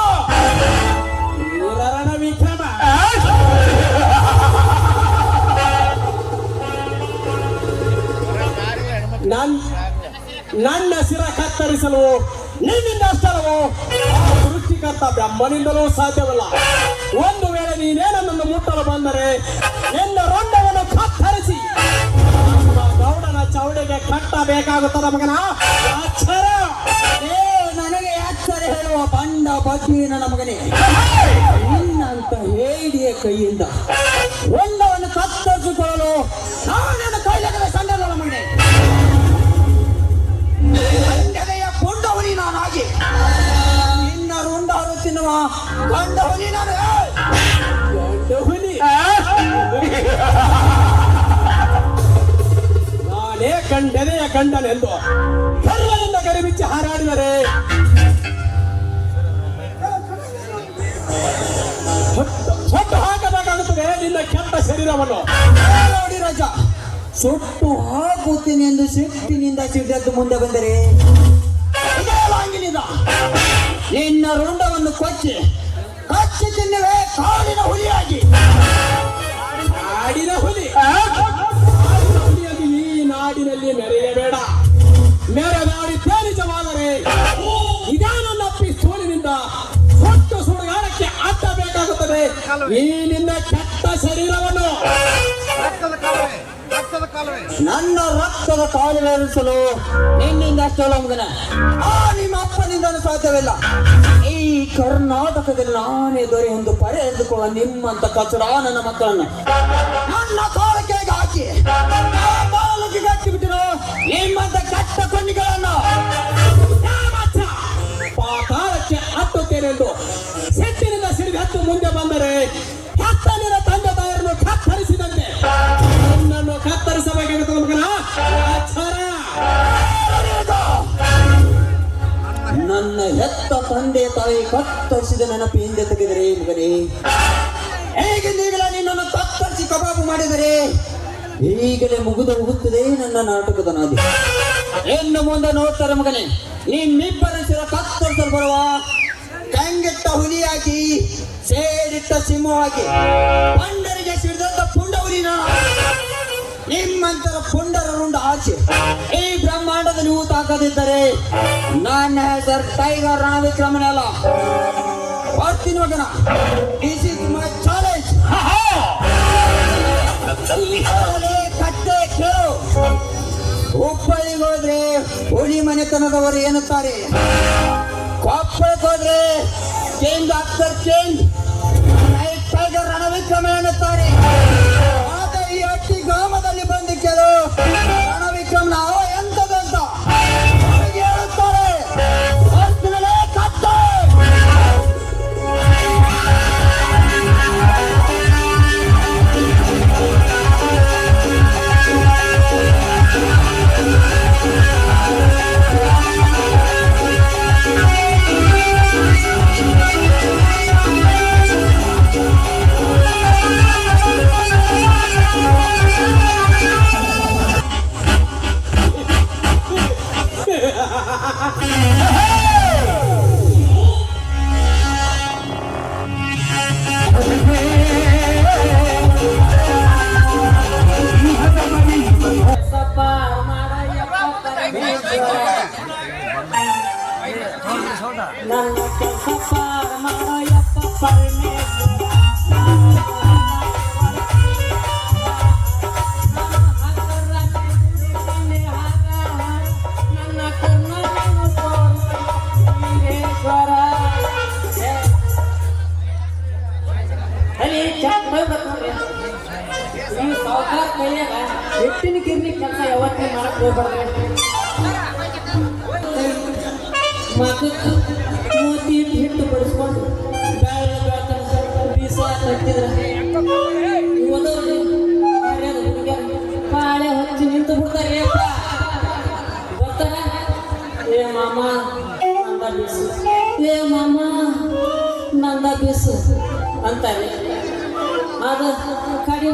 ನನ್ನ ಶಿರ ಕತ್ತರಿಸಲು ನಿನ್ನಿಂದ ಅಷ್ಟಲ್ಲವೋ ಆ ಸೃಷ್ಟಿಕರ್ತ ಬ್ರಹ್ಮನಿಂದಲೂ ಸಾಧ್ಯವಿಲ್ಲ. ಒಂದು ವೇಳೆ ನೀನೇ ನನ್ನನ್ನು ಮುಟ್ಟಲು ಬಂದರೆ ನಿನ್ನ ರೊಂಡವನ್ನು ಕತ್ತರಿಸಿ ನಮ್ಮ ಗೌಡನ ಚೌಡಿಗೆ ಕಟ್ಟಬೇಕಾಗುತ್ತದೆ ಮಗನ. ಅಕ್ಷರ ನನಗೆ ಅಕ್ಷರ ಹೇಳುವ ಬಂಡ ಬಗ್ಗೆ ನನ್ನ ಮಗನೇ, ನಿನ್ನಂತ ಹೇಡಿಯ ಕೈಯಿಂದ ರೊಂಡವನ್ನು ಕತ್ತರಿಸಿಕೊಳ್ಳಲು ನಾನೇನು ಕೈಲಾಗದ ಸಂಡಲ ಮಗನೇ. ಪುಂಡವನಿ ನಾನಾಗಿ ನಿನ್ನ ರುಂಡ ತಿನ್ನುವ ಗಂಡವನಿ ನಾನು. ನಾನೇ ಕಂಡೆದೆಯ ಕಂಡನೆಂದು ಗರ್ವದಿಂದ ಗರಿಬಿಚ್ಚಿ ಹಾರಾಡಿದರೆ ಸುಟ್ಟು ಹಾಕಬೇಕಾಗುತ್ತದೆ ನಿನ್ನ ಕೆಟ್ಟ ಶರೀರವನ್ನು. ನೋಡಿ ರಾಜ, ಸುಟ್ಟು ಹಾಕುತ್ತೇನೆ ಎಂದು ಸಿಟ್ಟಿನಿಂದ ಸಿಡಿದು ಮುಂದೆ ಬಂದರೆ ನಿನ್ನ ರುಂಡವನ್ನು ಕಚ್ಚಿ ತಿನ್ನುವೆ ಕಾಡಿನ ಹುಲಿಯಾಗಿ. ನಾಡಿನ ಹುಲಿಯಾಗಿ ಈ ನಾಡಿನಲ್ಲಿ ಮೆರೆಯಬೇಡ. ಮೆರೆದಾಡಿ ತೇಲಿಸವಾದರೆ ಇದೇ ನನ್ನ ಪಿಸ್ತೂಲಿನಿಂದ ಸುಟ್ಟು ಸುಡುಗಾಡಕ್ಕೆ ಅಟ್ಟಬೇಕಾಗುತ್ತದೆ ಈ ನಿನ್ನ ಕೆಟ್ಟ ಶರೀರವನ್ನು. ನನ್ನ ರಕ್ತದ ಕಾಲುಗಳಿಸಲು ನಿನ್ನಿಂದ ಅಷ್ಟಲ್ಲ ಮಗನ, ನಿಮ್ಮ ಅಪ್ಪನಿಂದಲೂ ಸಾಧ್ಯವಿಲ್ಲ. ಈ ಕರ್ನಾಟಕದಲ್ಲಿ ನಾನೇ ದೊರೆ ಎಂದು ಪಡೆದುಕೊಳ್ಳುವ ನಿಮ್ಮಂತ ಕಚಡ ನನ್ನ ಮಕ್ಕಳನ್ನು ನನ್ನ ಕಾಲಕ್ಕೆ ಹಾಕಿ ನಿಮ್ಮಂತ ಕಟ್ಟ ಕೊಂಡಿಗಳನ್ನು ಪಾತಾಳಕ್ಕೆ ಹತ್ತುತ್ತೇನೆಂದು ಸಿಟ್ಟಿನಿಂದ ಸಿಡಿದು ಹತ್ತು ಮುಂದೆ ಬಂದರೆ ಹತ್ತನಿನ ತಂದೆ ತಾಯರನ್ನು ಕತ್ತರಿಸಿದಂತೆ ನನ್ನನ್ನು ಕತ್ತರಿಸಬೇಕಾಗುತ್ತದೆ ಮಗನ. ನನ್ನ ಹೆತ್ತ ತಂದೆ ತಾಯಿ ಕತ್ತರಿಸಿದ ನೆನಪು ಹಿಂದೆ ತೆಗೆದರೆ ಮಗನೇ, ಹೇಗಿಂದೀಗಲೇ ನಿನ್ನನ್ನು ಕತ್ತರಿಸಿ ಕಬಾಬು ಮಾಡಿದರೆ ಈಗಲೇ ಮುಗಿದು ಹೋಗುತ್ತದೆ ನನ್ನ ನಾಟಕದ ನಾದಿ. ಇನ್ನು ಮುಂದೆ ನೋಡ್ತಾರೆ ಮಗನೇ, ನಿಮ್ಮಿಬ್ಬರ ಸಿರ ಕತ್ತರಿಸಲು ಬರುವ ಕಂಗೆಟ್ಟ ಹುಲಿಯಾಗಿ ಸೇರಿಟ್ಟ ಸಿಂಹವಾಗಿ ಪಂಡರಿಗೆ ಸಿಡಿದಂತ ಪುಂಡ ಹುಲಿನ ನಿಮ್ಮಂತರ ಪುಂಡರ ರುಂಡ ಆಚೆ ಈ ಬ್ರಹ್ಮಾಂಡದ ನೀವು ತಾಕದಿದ್ದರೆ ನನ್ನ ಹೆಸರು ಟೈಗರ್ ರಣವಿಕ್ರಮನೆಲ್ಲ ಬರ್ತೀನಿ ಮಗನ. This is my challenge. ಕಟ್ಟೆ ಕೇಳು, ಹುಬ್ಬಳ್ಳಿಗೆ ಹೋದ್ರೆ ಹುಲಿ ಮನೆತನದವರು ಎನ್ನುತ್ತಾರೆ, ಕೊಪ್ಪಳಕ್ಕೆ ಹೋದ್ರೆ ಚೇಂಜ್ ಆಗ್ತಾರೆ ಚೇಂಜ್ ಟೈಗರ್ ರಣವಿಕ್ರಮ ಎನ್ನುತ್ತಾರೆ. ಆಗ ಈ ಅಟ್ಟಿ ಗ್ರಾಮದಲ್ಲಿ ಬಂದು ಕೇಳು ರಣವಿಕ್ರಮ ನಾವು ಎಂತದಂತ ಹೇಳುತ್ತಾರೆ. ಕತ್ತೆ ನನ್ನ ಕೆಲಸ ಪಾರ ಮಾಡಯಪ್ಪ ಪರಮೇಶ್ವರ. ನನ್ನ ಕರ್ನಾಟಕೇಶ್ವರ ಅಲ್ಲಿ ನೀವು ಸಾವುಕಾರ ಕೈಯಾಗ ಎತ್ತಿನ ಗಿರ್ನಿ ಕೆಲಸ ಯಾವತ್ತೇ ಮಾಡಕ್ ಹೋಗ್ಬಾರ್ದು. ಮಗಕ್ಕೆ ಮೋತಿ ಹಿಟ್ಟು ಬಡಿಸ್ಕೊಂಡು ಬೇಳೆ ಬೀಸ ಕಟ್ಟಿದ್ರೆ ಬಾಳೆ ಹಚ್ಚಿ ನಿಂತು ಬಿಡ್ತಾರೆ. ಬರ್ತಾರ ಏ ಮಾಮ ನಂದ ಬೀಸು, ಏ ಮಾಮ ನಂದ ಬೀಸು ಅಂತಾರೆ. ಅದು ಕಡಿ